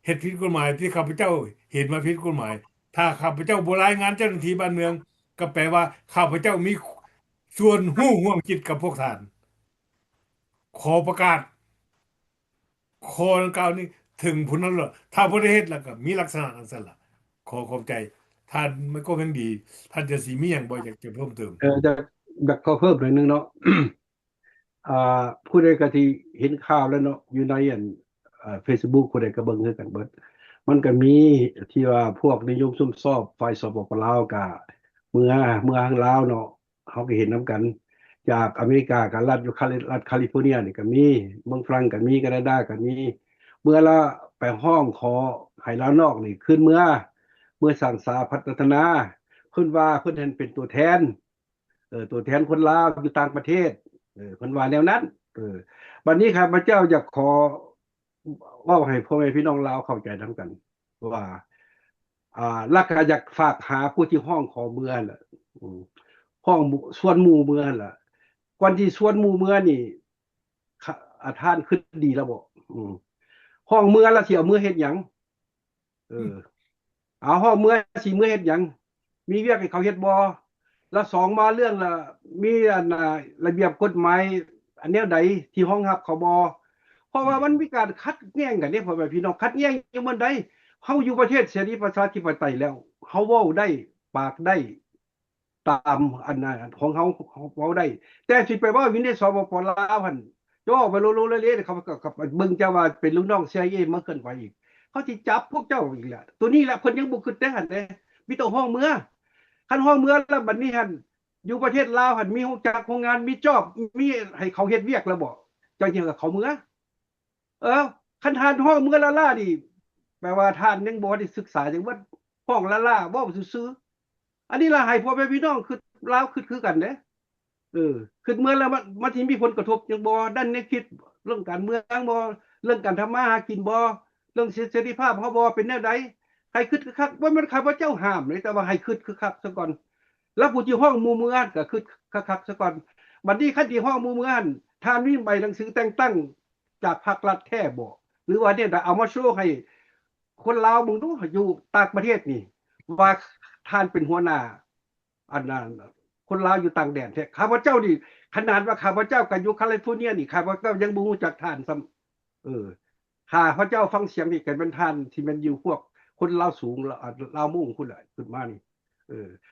Speaker 4: เฮ็ดผิดกฎหมายที่ข้าพเจ้าเห็นมาผิดกฎหมายถ้าข้าพเจ้าบ่รายงานเจ้าหน้าที่บ้านเมืองก็แปลว่าข้าพเจ้ามีส่วนหู้ร่วมคิดกับพวกท่านขอประกาศขอดังกล่าวนี้ถึงผู้นั้นล่ะถ้าบ่ได้เฮ็ดแล้วก็มีลักษณะนั้นซั่นล่ะขอขอบใจท่านมันก็ยังดีท่านจะสิมีหยังบ่อยากจะเพิ่มเติม
Speaker 5: จะขอเพิ่มหน่อยนึงเนาะ ผู้ใดก็ที่เห็นข่าวแล้วเนาะอยู่ในอันFacebook ผู้ใดก็เบิ่งคือกันเบิดมันก็มีที่ว่าพวกนิยมซุ่มซ่อมฝ่ายสปปลาวก็เมืองลาวเนาะเขาก็เห็นนํกันจากอเมริกากับรัฐอยู่รัฐแคลิฟอร์เนียนี่ก็มีเมืองฝรั่งก็มีแคนาดาก็มีเมื่อละไปห้องขอให้ลาวนอกนี่ขึ้นเมื่อสร้างสาพัฒนาเพิ่นว่าเพิ่นเห็นเป็นตัวแทนตัวแทนคนลาวอยู่ต่างประเทศเพิ่นว่าแนวนั้นเออบัดนี้ครับพระเจ้าอยากขอ เว้าให้พ่อแม่พี่น้องลาวเข้าใจนํกันว่าแล้วก็อยากฝากหาผู้ที่ห้องขอเมือน่ะอืมห้องส่วนหมู่เมือล่ะก่อนที่ส่วนหมู่เมือนี่ท่านคิดดีแล้วบ่อืมห้องเมือแล้วสิเอามือเฮ็ดหยังเออเอาห้องเมือสิมือเฮ็ดหยังมีเวียกให้เขาเฮ็ดบ่แล้วสองมาเรื่องละมีอันระเบียบกฎหมายอันแนวใดที่ห้องรับเขาบ่เพราะว่ามันมีการคัดแย้งกันเนี่ยพ่อแม่พี่น้องคัดแย้งอยู่มันใดเฮาอยู่ประเทศเสรีประชาธิปไตยแล้วเฮาเว้าได้ปากได้ตามอันนั้นของเฮาเว้าได้ แต่สิไปเว้าอยู่ในสปปลาวหั่นจ่อไปโลๆเละๆเขาก็เบิ่งจะว่าเป็นลูกน้อง CIA มาเคลื่อนไหวอีกเขาสิจับพวกเจ้าอีกแหละตัวนี้แหละเพิ่นยังบ่คิดแต่หั่นเด้มีแต่ห้องเมือคันห้องเมือแล้วบัดนี้หั่นอยู่ประเทศลาวหั่นมีฮู้จักโรงงานมีจอบมีให้เขาเฮ็ดเวียกแล้วบ่จังซี่ก็เขาเมือเออคันทานห้องเมือละล่านี่แปลว่าท่านยังบ่ได้ศึกษาจังว่าห้องละล่าเว้าซื่อๆอันนี้ล่ะให้พ่อแม่พี่น้องคือลาวคือกันเด้ เออคือเมื่อแล้วมันสิมีผลกระทบจังบ่ด้านแนวคิดเรื่องการเมืองบ่เรื่องการทำมาหากินบ่เรื่องเสรีภาพเฮาบ่เป็นแนวใดให้คิดคือคักบ่แม่นข้าพเจ้าห้ามเลยแต่ว่าให้คิดคือคักซะก่อนแล้วผู้ที่ห้องหมู่เมืองก็คิดคักๆซะก่อนบัดนี้คันที่ห้องหมู่เมืองท่านมีใบหนังสือแต่งตั้งจากภาครัฐแท้บ่หรือว่าเนี่ยเอามาโชว์ให้คนลาวมึงดูอยู่ต่างประเทศนี่ว่าท่านเป็นหัวหน้าอันนั้นคนลาวอยู่ต่างแดนแท้ข้าพเจ้านี่ขนาดว่าข้าพเจ้าก็อยู่แคลิฟอร์เนียนี่ข้าพเจ้ายังบ่รู้จักท่านซ้ำข้าพเจ้าฟังเสียงนี่ก็เป็นท่านที่มันอยู่พวกคนลาวสูงลาวมุ่งพุ่นแหละขึ้นมานี่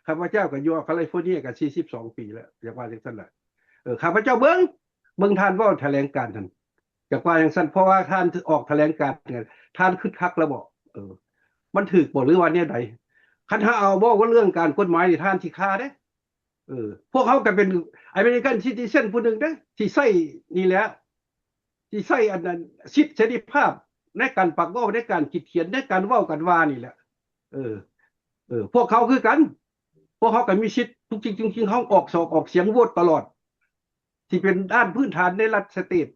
Speaker 5: ข้าพเจ้าก็อยู่แคลิฟอร์เนียก็42ปีแล้วอยากว่าจังซั่นแหละข้าพเจ้าเบิ่งท่านเว้าแถลงการณ์ท่านอยากว่าจังซั่นเพราะว่าท่านออกแถลงการณ์เนี่ยท่านคึกคักแล้วบ่มันถูกบ่หรือว่าแนวใดคันถ้าเอาบ่ว่าเรื่องการกฎหมายนี่ท่านสิฆ่าเด้พวกเขาก็เป็นอเมริกันซิติเซนผู้หนึ่งเด้ที่ใส่นี่แหละที่ใส่อันนั้นสิทธิเสรีภาพในการปักเว้าในการคิดเขียนในการเว้ากันว่านี่แหละพวกเขาคือกันพวกเขาก็มีสิทธิ์ทุกจริงๆเขาออกเสียงโหวตตลอดที่เป็นด้านพื้นฐานในรัฐสเตท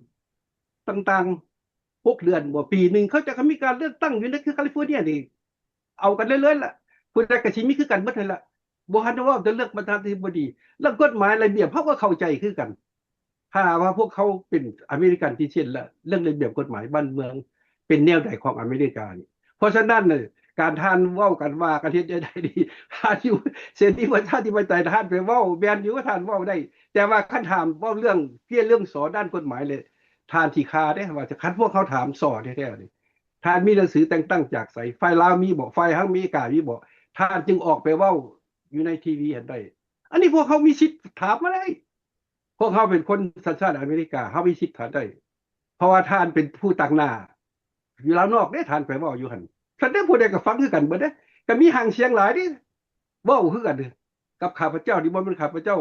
Speaker 5: ต่างๆ6 เดือนบ่ปีนึงเขาจะมีการเลือกตั้งอยู่ในแคลิฟอร์เนียนี่เอากันเรื่อยๆล่ะผู้ใดก็สิมีคือกันหมดนั่นล่ะบ่ทันว่าจะเลือกประธานาธิบดีเรื่องกฎหมายระเบียบเขาก็เข้าใจคือกันถ้าว่าพวกเขาเป็นอเมริกันที่เช่นละเรื่องระเบียบกฎหมายบ้านเมืองเป็นแนวใดของอเมริกานี่เพราะฉะนั้นน่ะการท่านเว้ากันว่ากันเฮ็ดได้ดีท่านอยู่เสรีประชาธิปไตยท่านไปเว้าแม่นอยู่ว่าท่านเว้าได้แต่ว่าคันถามเว้าเรื่องสอด้านกฎหมายเลยท่านที่คาเด้ว่าจะคันพวกเขาถามสอแท้ๆนี่ท่านมีหนังสือแต่งตั้งจากไสฝ่ายลาวมีบ่ฝ่ายทางอเมริกามีบ่ท่านจึงออกไปเว้าอยู่ในทีวีเห็นได้อันนี้พวกเขามีสิทธิ์ถามมาได้พวกเขาเป็นคนสัญชาติอเมริกาเขามีสิทธิ์ถามได้เพราะว่าท่านเป็นผู้ต่างหน้าอยู่ลาวนอกได้ท่านไปเว้าอยู่หั่นท่านได้ผู้ใดก็ฟังคือกันเบิดเด้ก็มีห่างเสียงหลายดิเว้าคือกันกับข้าพเจ้าที่บ่แม่นข้าพเจ้า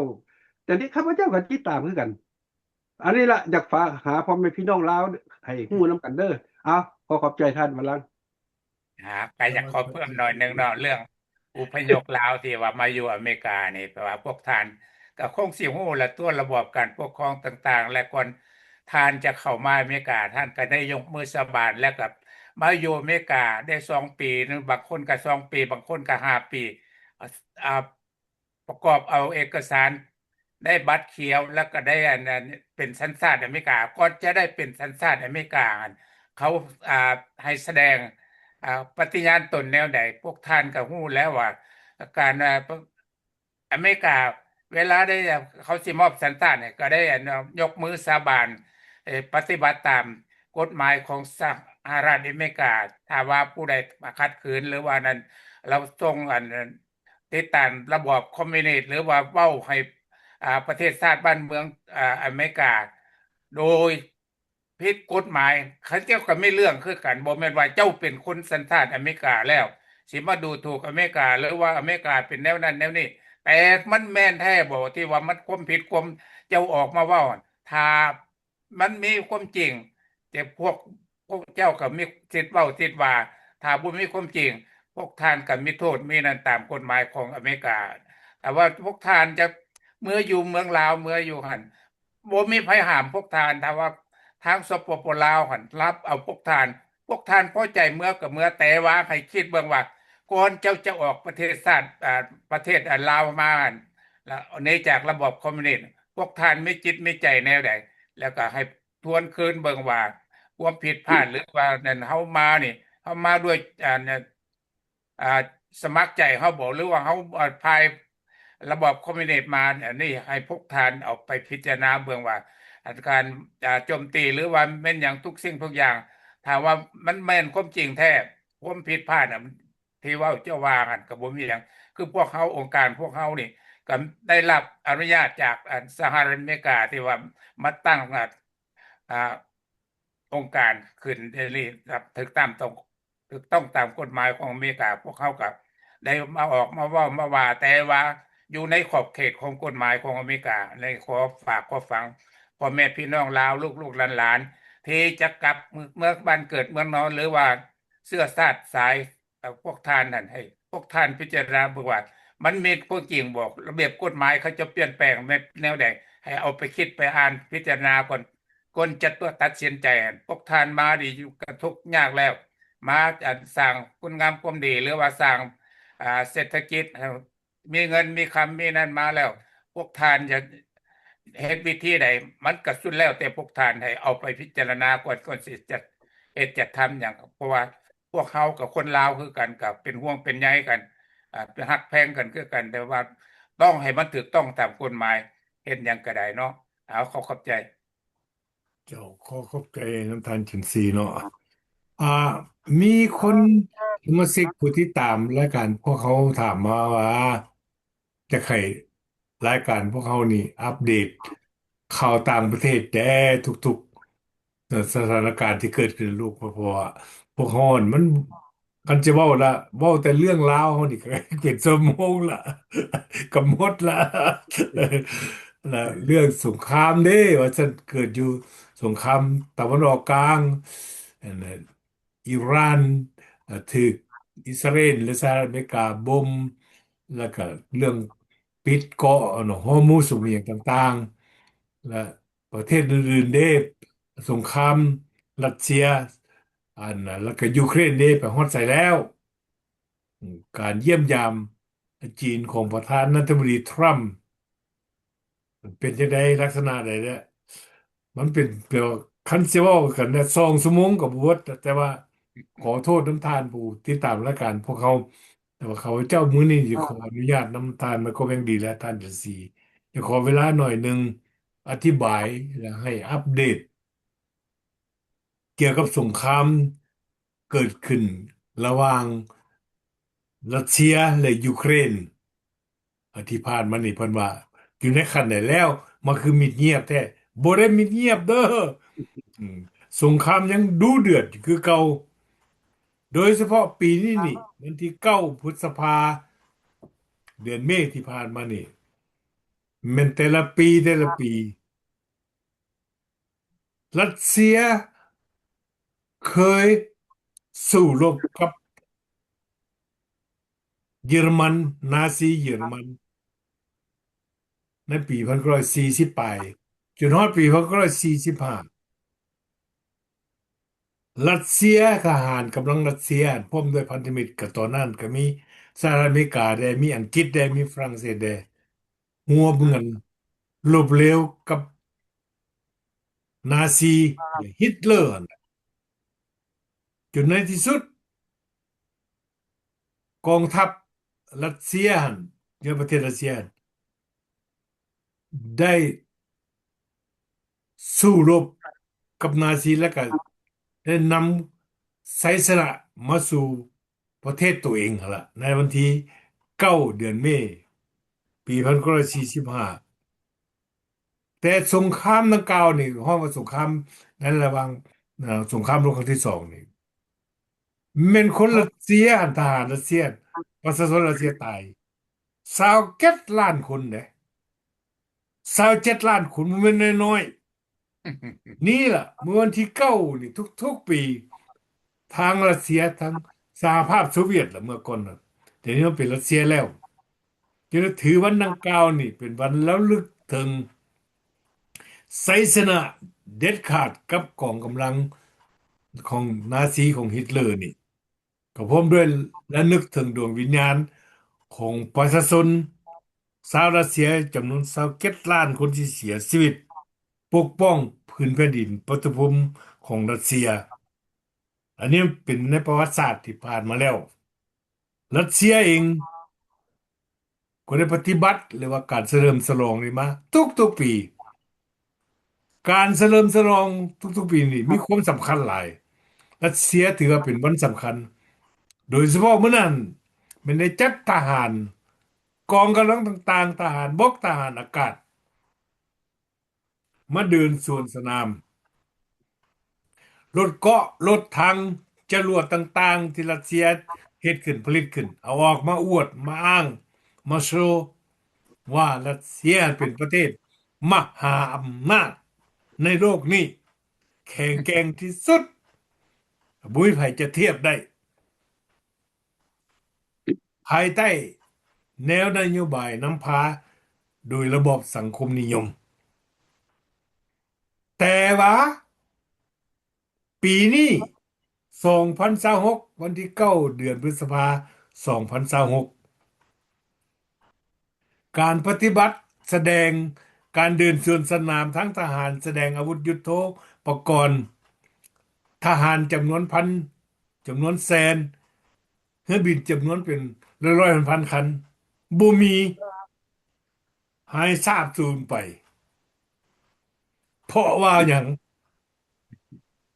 Speaker 5: แต่นี่ข้าพเจ้าก็ติดตามคือกันอันนี้ล่ะอยากฝากหาพ่อแม่พี่น้องลาวให้ฮู้นำกันเด้อขอบใจท่านวลัง
Speaker 6: ครับก็อยากขอเพิ่มหน่อยหนึงเนาะเรื่องอพยพลาวที่ว่ามาอยู่อเมริกานี่แปลว่าพวกท่านก็คงสิฮู้ละตัวระบอบการปกครองต่างๆและก่อนท่านจะเข้ามาอเมริกาท่านก็ได้ยกมือสาบานแล้วกับมาอยู่อเมริกาได้2 ปีนึงบางคนก็2 ปีบางคนก็5 ปีอ่าประกอบเอาเอกสารได้บัตรเขียวแล้วก็ได้อันนั้นเป็นสัญชาติอเมริกาก่อนจะได้เป็นสัญชาติอเมริกาเขาให้แสดงปฏิญาณตนแนวใดพวกท่านก็ฮู้แล้วว่าการอเมริกาเวลาได้เขาสิมอบสัญชาติเนี่ยก็ได้ยกมือสาบานปฏิบัติตามกฎหมายของสหรัฐอเมริกาถ้าว่าผู้ใดมาขัดขืนหรือว่านั้นเราส่งติดตามระบอบคอมมิวนิสต์หรือว่าเว้าให้ประเทศชาติบ้านเมืองอเมริกาโดยผิดกฎหมายเขาเจ้าก็ไม่เรื่องคือกันบ่แม่นว่าเจ้าเป็นคนสัญชาติอเมริกาแล้วสิมาดูถูกอเมริกาหรือว่าอเมริกาเป็นแนวนั้นแนวนี้แต่มันแม่นแท้บ่ที่ว่ามันความผิดความเจ้าออกมาเว้าถ้ามันมีความจริงแต่พวกเจ้าก็มีสิทธิ์เว้าสิทธิ์ว่าถ้าบ่มีความจริงพวกท่านก็มีโทษมีนั่นตามกฎหมายของอเมริกาแต่ว่าพวกท่านจะเมื่ออยู่เมืองลาวเมื่ออยู่หั่นบ่มีไผห้ามพวกท่านถ้าว่า ทางสปปลาวหั่นรับเอาพวกท่านพอใจเมื่อกับเมื่อแต่ว่าให้คิดเบิ่งว่าก่อนเจ้าจะออกประเทศชาติประเทศลาวมาหั่นแล้วในจากระบอบคอมมิวนิสต์พวกท่านไม่จิตไม่ใจแนวใดแล้วก็ให้ทวนคืนเบิ่งว่าความผิดพลาดหรือว่านั่นเฮามานี่เฮามาด้วยอ่าสมัครใจเฮาบ่หรือว่าเฮาภายระบอบคอมมิวนิสต์มาอันนี้ให้พวกท่านเอาไปพิจารณาเบิ่งว่าการโจมตีหรือว่าแม่นหยังทุกสิ่งทุกอย่างถ้าว่ามันแม่นความจริงแท้ความผิดพลาดน่ะที่เว้าเจ้าว่ากันก็บ่มีหยังคือพวกเขาองค์การพวกเขานี่ก็ได้รับอนุญาตจากสหรัฐอเมริกาที่ว่ามาตั้งอ่าองค์การขึ้นนี่ครับถูกต้องตามกฎหมายของอเมริกาพวกเขาก็ได้มาออกมาเว้ามาว่าแต่ว่าอยู่ในขอบเขตของกฎหมายของอเมริกาในขอฝากขอฟังพ่อแม่พี่น้องลาวลูกๆหลานๆที่จะกลับเมื่อบ้านเกิดเมืองนอนหรือว่าเสื้อชาติสายพวกท่านนั่นให้พวกท่านพิจารณาเบิ่งว่ามันมีความจริงบอกระเบียบกฎหมายเขาจะเปลี่ยนแปลงแนวใดให้เอาไปคิดไปอ่านพิจารณาก่อนจะตัวตัดสินใจพวกท่านมาดีอยู่กันทุกข์ยากแล้วมาสร้างคุณงามความดีหรือว่าสร้างเศรษฐกิจมีเงินมีคำมีนั่นมาแล้ว พวกท่านจะเฮ็ดวิธีใดมันก็สุดแล้วแต่พวกท่านให้เอาไปพิจารณาก่อนสิจะเฮ็ดจะทำหยังเพราะว่าพวกเขากับคนลาวคือกันกับเป็นห่วงเป็นใยกันเป็นฮักแพงกันคือกันแต่ว่าต้องให้มันถูกต้องตามกฎหมายเฮ็ดหยังก็ได้เนาะเอาเข้าใจ
Speaker 4: เจ้าขอขอบใจน้ำตาลจันทรีเนาะอ่ามีคนสมาชิกผู้ที่ตามรายการพวกเขาถามมาว่าจะใครรายการพวกเขานี่อัปเดตข่าวต่างประเทศแต่ทุกๆสถานการณ์ที่เกิดขึ้นในโลกเพราะว่าพวกเขามันกันจะเว้าละเว้าแต่เรื่องราวเขานี่ก็เป็นชั่วโมงละกับหมดละแล้วเรื่องสงครามเด้ว่าจะเกิดอยู่สงครามตะวันออกกลางอันนั้นอิหร่านถูกอิสราเอลและสหรัฐอเมริกาบ่มแล้วก็เรื่องปิดเกาะเนาะฮอร์มุสอย่างต่างๆและประเทศอื่นๆเด้สงครามรัสเซียอันนั้นแล้วก็ยูเครนเด้ไปฮอดใส่แล้วการเยี่ยมยามจีนของประธานาธิบดีทรัมป์ เป็นจังไดลักษณะใดเนี่ยมันเป็นเปรียวคันสิเว้ากันเนี่ย2 ชั่วโมงก็บ่เบิดแต่ว่าขอโทษน้ำทานผู้ติดตามรายการพวกเขาแต่ว่าเขาเจ้ามื้อนี้สิขออนุญาตน้ำทานมันก็ยังดีแล้วท่านจะสีจะขอเวลาหน่อยหนึงอธิบายและให้อัปเดตเกี่ยวกับสงครามเกิดขึ้นระหว่างรัสเซียและยูเครนที่ผ่านมานี่เพิ่นว่าอยู่ในขั้นไหนแล้วมันคือมิดเงียบแท้บ่ได้มิดเงียบเด้อ อืมสงครามยังดูเดือดอยู่คือเก่าโดยเฉพาะปีนี้นี่วันที่9 พฤษภาเดือนเมษที่ผ่านมานี่แมันแต่ละปีรัสเซียเคยสู้รบกับเยอรมันนาซีเยอรมันในปี1940ปลายจนฮอดปี1945รัสเซียทหารกำลังรัสเซียพร้อมด้วยพันธมิตรกับตอนนั้นก็มีสหรัฐอเมริกาได้มีอังกฤษได้มีฝรั่งเศสได้หัวเมือนรบเร็วกับนาซีฮิตเลอร์น่ะจนในที่สุดกองทัพรัสเซียในประเทศรัสเซียได้สู้รบกับนาซีแล้วก็ได้นำไสยสละมาสู่ประเทศตัวเองหั่นล่ะในวันที่9 เดือนเมษายนปี1945แต่สงครามดังกล่าวนี่ห้องว่าสงครามนั้นระหว่างสงครามโลกครั้งที่2นี่แม่นคนรัสเซียทหารรัสเซียประชาชนรัสเซียตาย27 ล้านคนเด้27 ล้านคนมันไม่นน้อยๆนี่ล่ะเมื่อวันที่9นี่ทุกๆปีทางรัสเซียทางสหภาพโซเวียตล่ะเมื่อก่อนน่ะแต่นี้มันเป็นรัสเซียแล้วจึงถือวันดังกล่าวนี่เป็นวันระลึกถึงไสยสละ เด็ดขาดกับกองกำลังของนาซีของฮิตเลอร์นี่ก็พร้อมด้วยและนึกถึงดวงวิญญาณของประชาชนชาวรัสเซียจำนวน27ล้านคนที่เสียชีวิตปกป้องพื้นแผ่นดินปฐภูมิของรัสเซียอันนี้เป็นในประวัติศาสตร์ที่ผ่านมาแล้วรัสเซียเองก็ได้ปฏิบัติหรือว่าการเฉลิมฉลองนี่มาทุกๆปีการเฉลิมฉลองทุกๆปีนี่มีความสำคัญหลายรัสเซียถือว่าเป็นวันสำคัญโดยเฉพาะเมื่อนั้นมันได้จัดทหารกองกำลังต่างๆทหารบกทหารอากาศมาเดินสวนสนามรถเกาะรถถังจรวดต่างๆที่รัสเซียเฮ็ดขึ้นผลิตขึ้นเอาออกมาอวดมาอ้างมาโชว์ว่ารัสเซียเป็นประเทศมหาอำนาจในโลกนี้แข็งแกร่งที่สุดบุ้ยไผจะเทียบได้ภายใต้แนวนโยบายนำพาโดยระบอบสังคมนิยมแต่ว่าปีนี้2026วันที่9เดือนพฤษภา2026การปฏิบัติแสดงการเดินสวนสนามทั้งทหารแสดงอาวุธยุทโธปกรณ์ทหารจำนวนพันจำนวนแสนเครื่องบินจำนวนเป็นร้อยๆพันคันบ่มีหายสาบสูญไปเพราะว่าอย่าง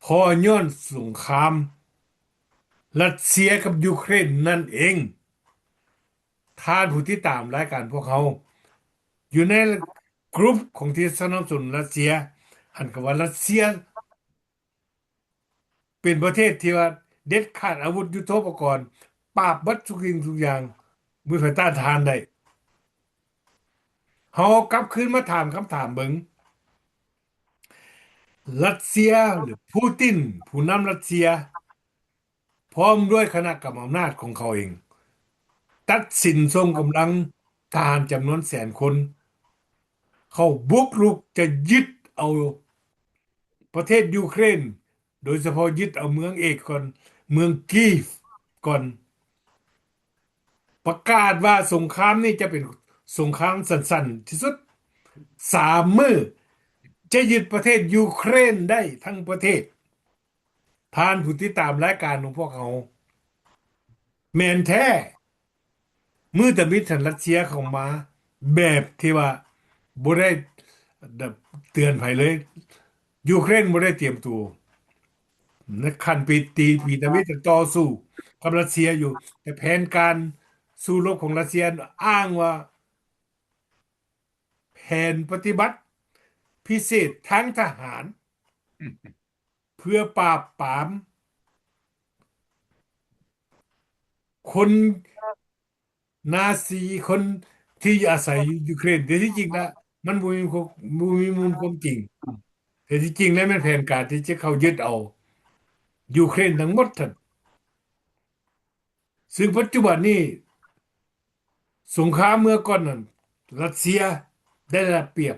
Speaker 4: เพอย้อนสงครามรัสเซียกับยูเครนนั่นเองท่านผู้ที่ตามรายการพวกเขาอยู่ในกลุ่มของที่สนับสนุนรัสเซียหันกับว่ารัสเซียเป็นประเทศที่ว่าเด็ดขาดอาวุธยุทโธปกรณ์ปราบบัดทุกสิ่งทุกอย่างมือไฟต้านทานได้เฮากลับคืนมาถามคำถามเบิงรัสเซียหรือปูตินผู้นำรัสเซียพร้อมด้วยคณะกำลังอำนาจของเขาเองตัดสินส่งกำลังทหารจำนวนแสนคนเข้าบุกรุกจะยึดเอาประเทศยูเครนโดยเฉพาะยึดเอาเมืองเอกก่อนเมืองกีฟก่อนประกาศว่าสงครามนี้จะเป็นสงครามสั้นๆที่สุด3 มื้อจะยึดประเทศยูเครนได้ทั้งประเทศท่านผู้ที่ตามรายการของพวกเขาแมนแท้มือตะมิดทันรัสเซียเข้ามาแบบที่ว่าบ่ได้เตือนภัยเลยยูเครนบ่ได้เตรียมตัวในขั้นปีตะมิดจะต่อสู้กับรัสเซียอยู่แต่แผนการสู้รบของรัสเซียอ้างว่าแผนปฏิบัติพิเศษทางทหารเพื่อปราบปรามคนนาซีคนที่อาศัยอยู่ยูเครนแต่ที่จริงแล้วมันบ่มีมูลความจริงแต่ที่จริงแล้วมันแผนการที่จะเข้ายึดเอายูเครนทั้งหมดท่านซึ่งปัจจุบันนี้สงครามเมื่อก่อนนั้นรัสเซียได้รับเปรียบ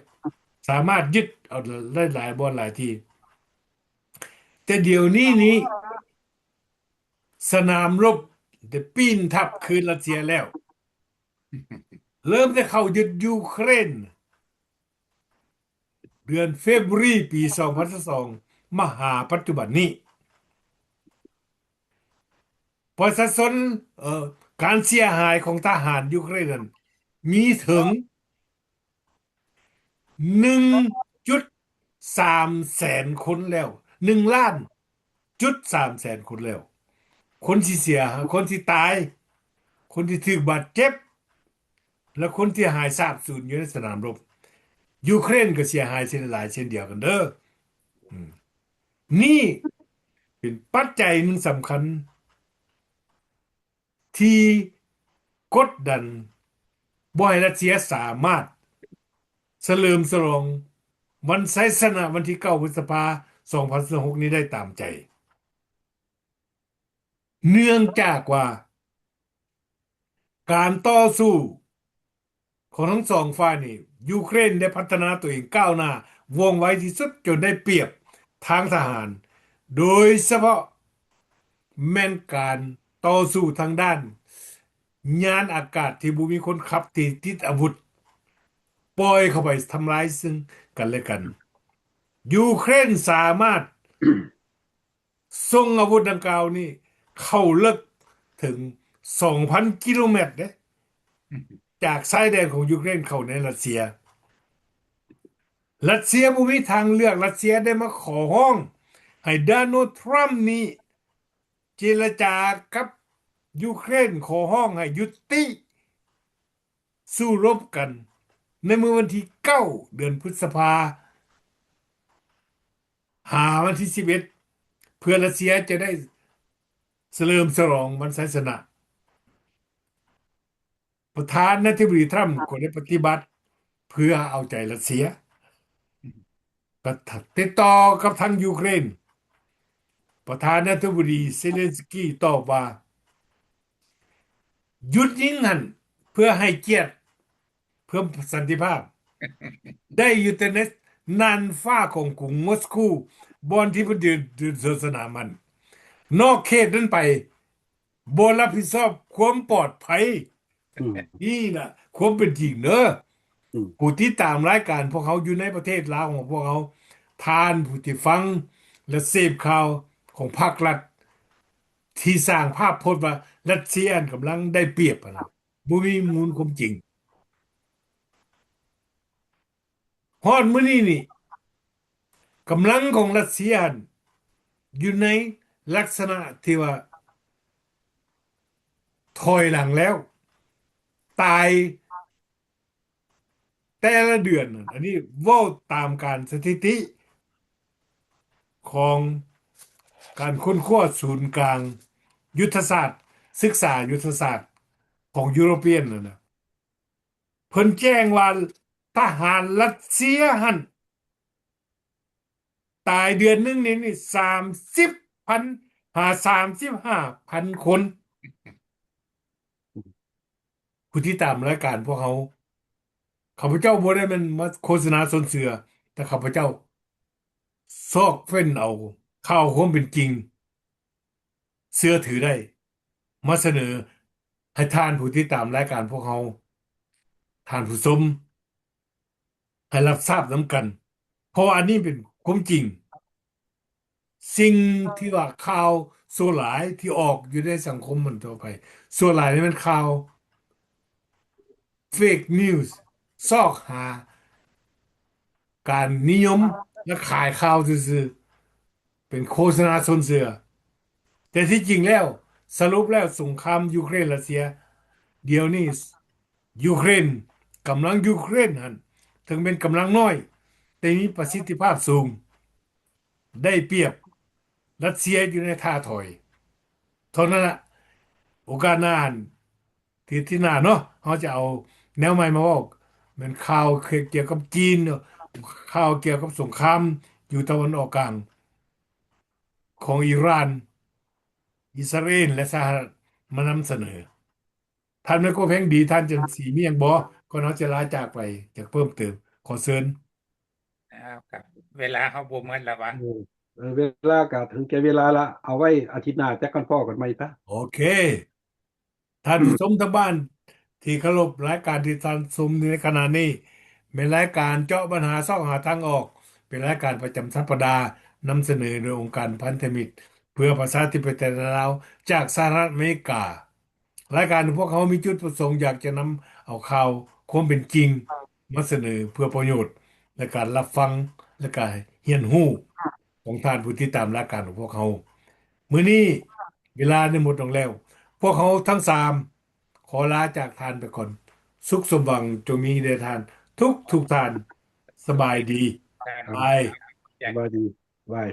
Speaker 4: สามารถยึดเอาได้หลายบอนหลายทีแต่เดี๋ยวนี้สนามรบได้ปีนทับคืนรัสเซียแล้วเริ่มจะเข้ายึดยูเครนเดือนเฟบรุรีปี2022มาหาปัจจุบันนี้ประชาชนการเสียหายของทหารยูเครนนั้นมีถึง1.3 แสนคนแล้ว1.3 ล้านคนแล้วคนที่เสียคนที่ตายคนที่ถูกบาดเจ็บและคนที่หายสาบสูญอยู่ในสนามรบยูเครนก็เสียหายเช่นหลายเช่นเดียวกันเด้ออืมนี่เป็นปัจจัยหนึ่งสำคัญที่กดดันบ่ให้รัสเซียสามารถเฉลิมฉลองวันไซสนะวันที่9 พฤษภา2026นี้ได้ตามใจเนื่องจากว่าการต่อสู้ของทั้งสองฝ่ายนี่ยูเครนได้พัฒนาตัวเองก้าวหน้า ว่องไวที่สุดจนได้เปรียบทางทหารโดยเฉพาะแม่นการต่อสู้ทางด้านยานอากาศที่บ่มีคนขับที่ติดอาวุธปล่อยเข้าไปทำร้ายซึ่งกันและกันยูเครนสามารถส่งอาวุธดังกล่าวนี้เข้าลึกถึง 2,000 กิโลเมตรเด้จากชายแดนของยูเครนเข้าในรัสเซียรัสเซียบ่มีทางเลือกรัสเซียได้มาขอร้องให้โดนัลด์ทรัมป์นี้เจรจากับยูเครนขอร้องให้ยุติสู้รบกันในเมื่อวันที่9เดือนพฤษภาหาวันที่11เพื่อรัสเซียจะได้เฉลิมฉลองวันชัยชนะประธานาธิบดีทรัมป์ก็ได้ปฏิบัติเพื่อเอาใจรัสเซียก็ติดต่อกับทางยูเครนประธานาธิบดีเซเลนสกี้ตอบว่าหยุดยิงหันเพื่อให้เกียรติเพื่อสันติภาพได้อยู่แต่ในน่านฟ้าของกรุงมอสโกบอนที่ประเดินสนามมันนอกเขตนั้นไปบ่รับผิดชอบความปลอดภัย
Speaker 5: อืม
Speaker 4: นี่นะความเป็นจริงเนอะ
Speaker 5: อืม
Speaker 4: ผู้ที่ตามรายการพวกเขาอยู่ในประเทศลาวของพวกเขาทานผู้ที่ฟังและเสพข่าวของภาครัฐที่สร้างภาพพจน์ว่ารัสเซียกำลังได้เปรียบอะนะบ่มีมูลความจริงฮอดมื้อนี้นี่กำลังของรัสเซียอยู่ในลักษณะที่ว่าถอยหลังแล้วตายแต่ละเดือนน่ะอันนี้เว้าตามการสถิติของการค้นคว้าศูนย์กลางยุทธศาสตร์ศึกษายุทธศาสตร์ของยุโรเปียนนะเพิ่นแจ้งว่าทหารรัสเซียหันตายเดือนหนึงนี่30,000หา35,000 คนผู้ที่ตามรายการพวกเขาข้าพเจ้าบ่ได้แมันมาโฆษณาสนเสือแต่ข้าพเจ้าซอกเฟ้นเอาข่าวความเป็นจริงเชื่อถือได้มาเสนอให้ท่านผู้ที่ตามรายการพวกเขาท่านผู้ชมให้รับทราบนำกัน เพราะอันนี้เป็นความจริง สิ่งที่ว่าข่าวส่วนหลายที่ออกอยู่ในสังคมมันทั่วไปส่วนหลายนี่มันข่าว fake news ซอกหาการนิยมและขายข่าวซื่อๆเป็นโฆษณาชวนเชื่อแต่ที่จริงแล้วสรุปแล้วสงครามยูเครนรัสเซียเดี๋ยวนี้ยูเครนกำลังยูเครนหันถึงเป็นกำลังน้อยแต่มีประสิทธิภาพสูงได้เปรียบรัสเซียอยู่ในท่าถอยเท่านั้นละโอกาสหน้าหั่นที่หน้าเนาะเขาจะเอาแนวใหม่มาบอกเป็นข่าวเกี่ยวกับจีนเนาะข่าวเกี่ยวกับสงครามอยู่ตะวันออกกลางของอิหร่านอิสราเอลและสหรัฐมานำเสนอท่านไม่ก็เพ่งดีท่านจะสีเมียงบ่ก็น้องจะลาจากไปจากเพิ่มเติมขอเชิญ
Speaker 6: ครับเวลาเขาบ่หมดแล้ววะ
Speaker 5: เวลาก็ถึงแก่เวลาละเอาไว้อาทิตย์หน้าจะกันพ่อกันไหมปะ
Speaker 4: โอเค ท่านผู้ชมทางบ้านที่เคารพรายการที่ท่านชมในขณะนี้เป็นรายการเจาะปัญหาซอกหาทางออก เป็นรายการประจำสัปดาห์นำเสนอโดยองค์การพันธมิตรเพื่อประชาธิปไตยลาวจากสหรัฐอเมริการายการของพวกเขามีจุดประสงค์อยากจะนำเอาข่าวความเป็นจริงมาเสนอเพื่อประโยชน์และการรับฟังและการเรียนรู้ของท่านผู้ที่ตามรายการของพวกเขามื้อนี้เวลาได้หมดลงแล้ว พวกเขาทั้งสามขอลาจากทานไปก่อนสุขสมหวังจงมีแด่ทานทุกทานสบายดี
Speaker 6: ท่าน
Speaker 4: บาย
Speaker 5: สบายดีบาย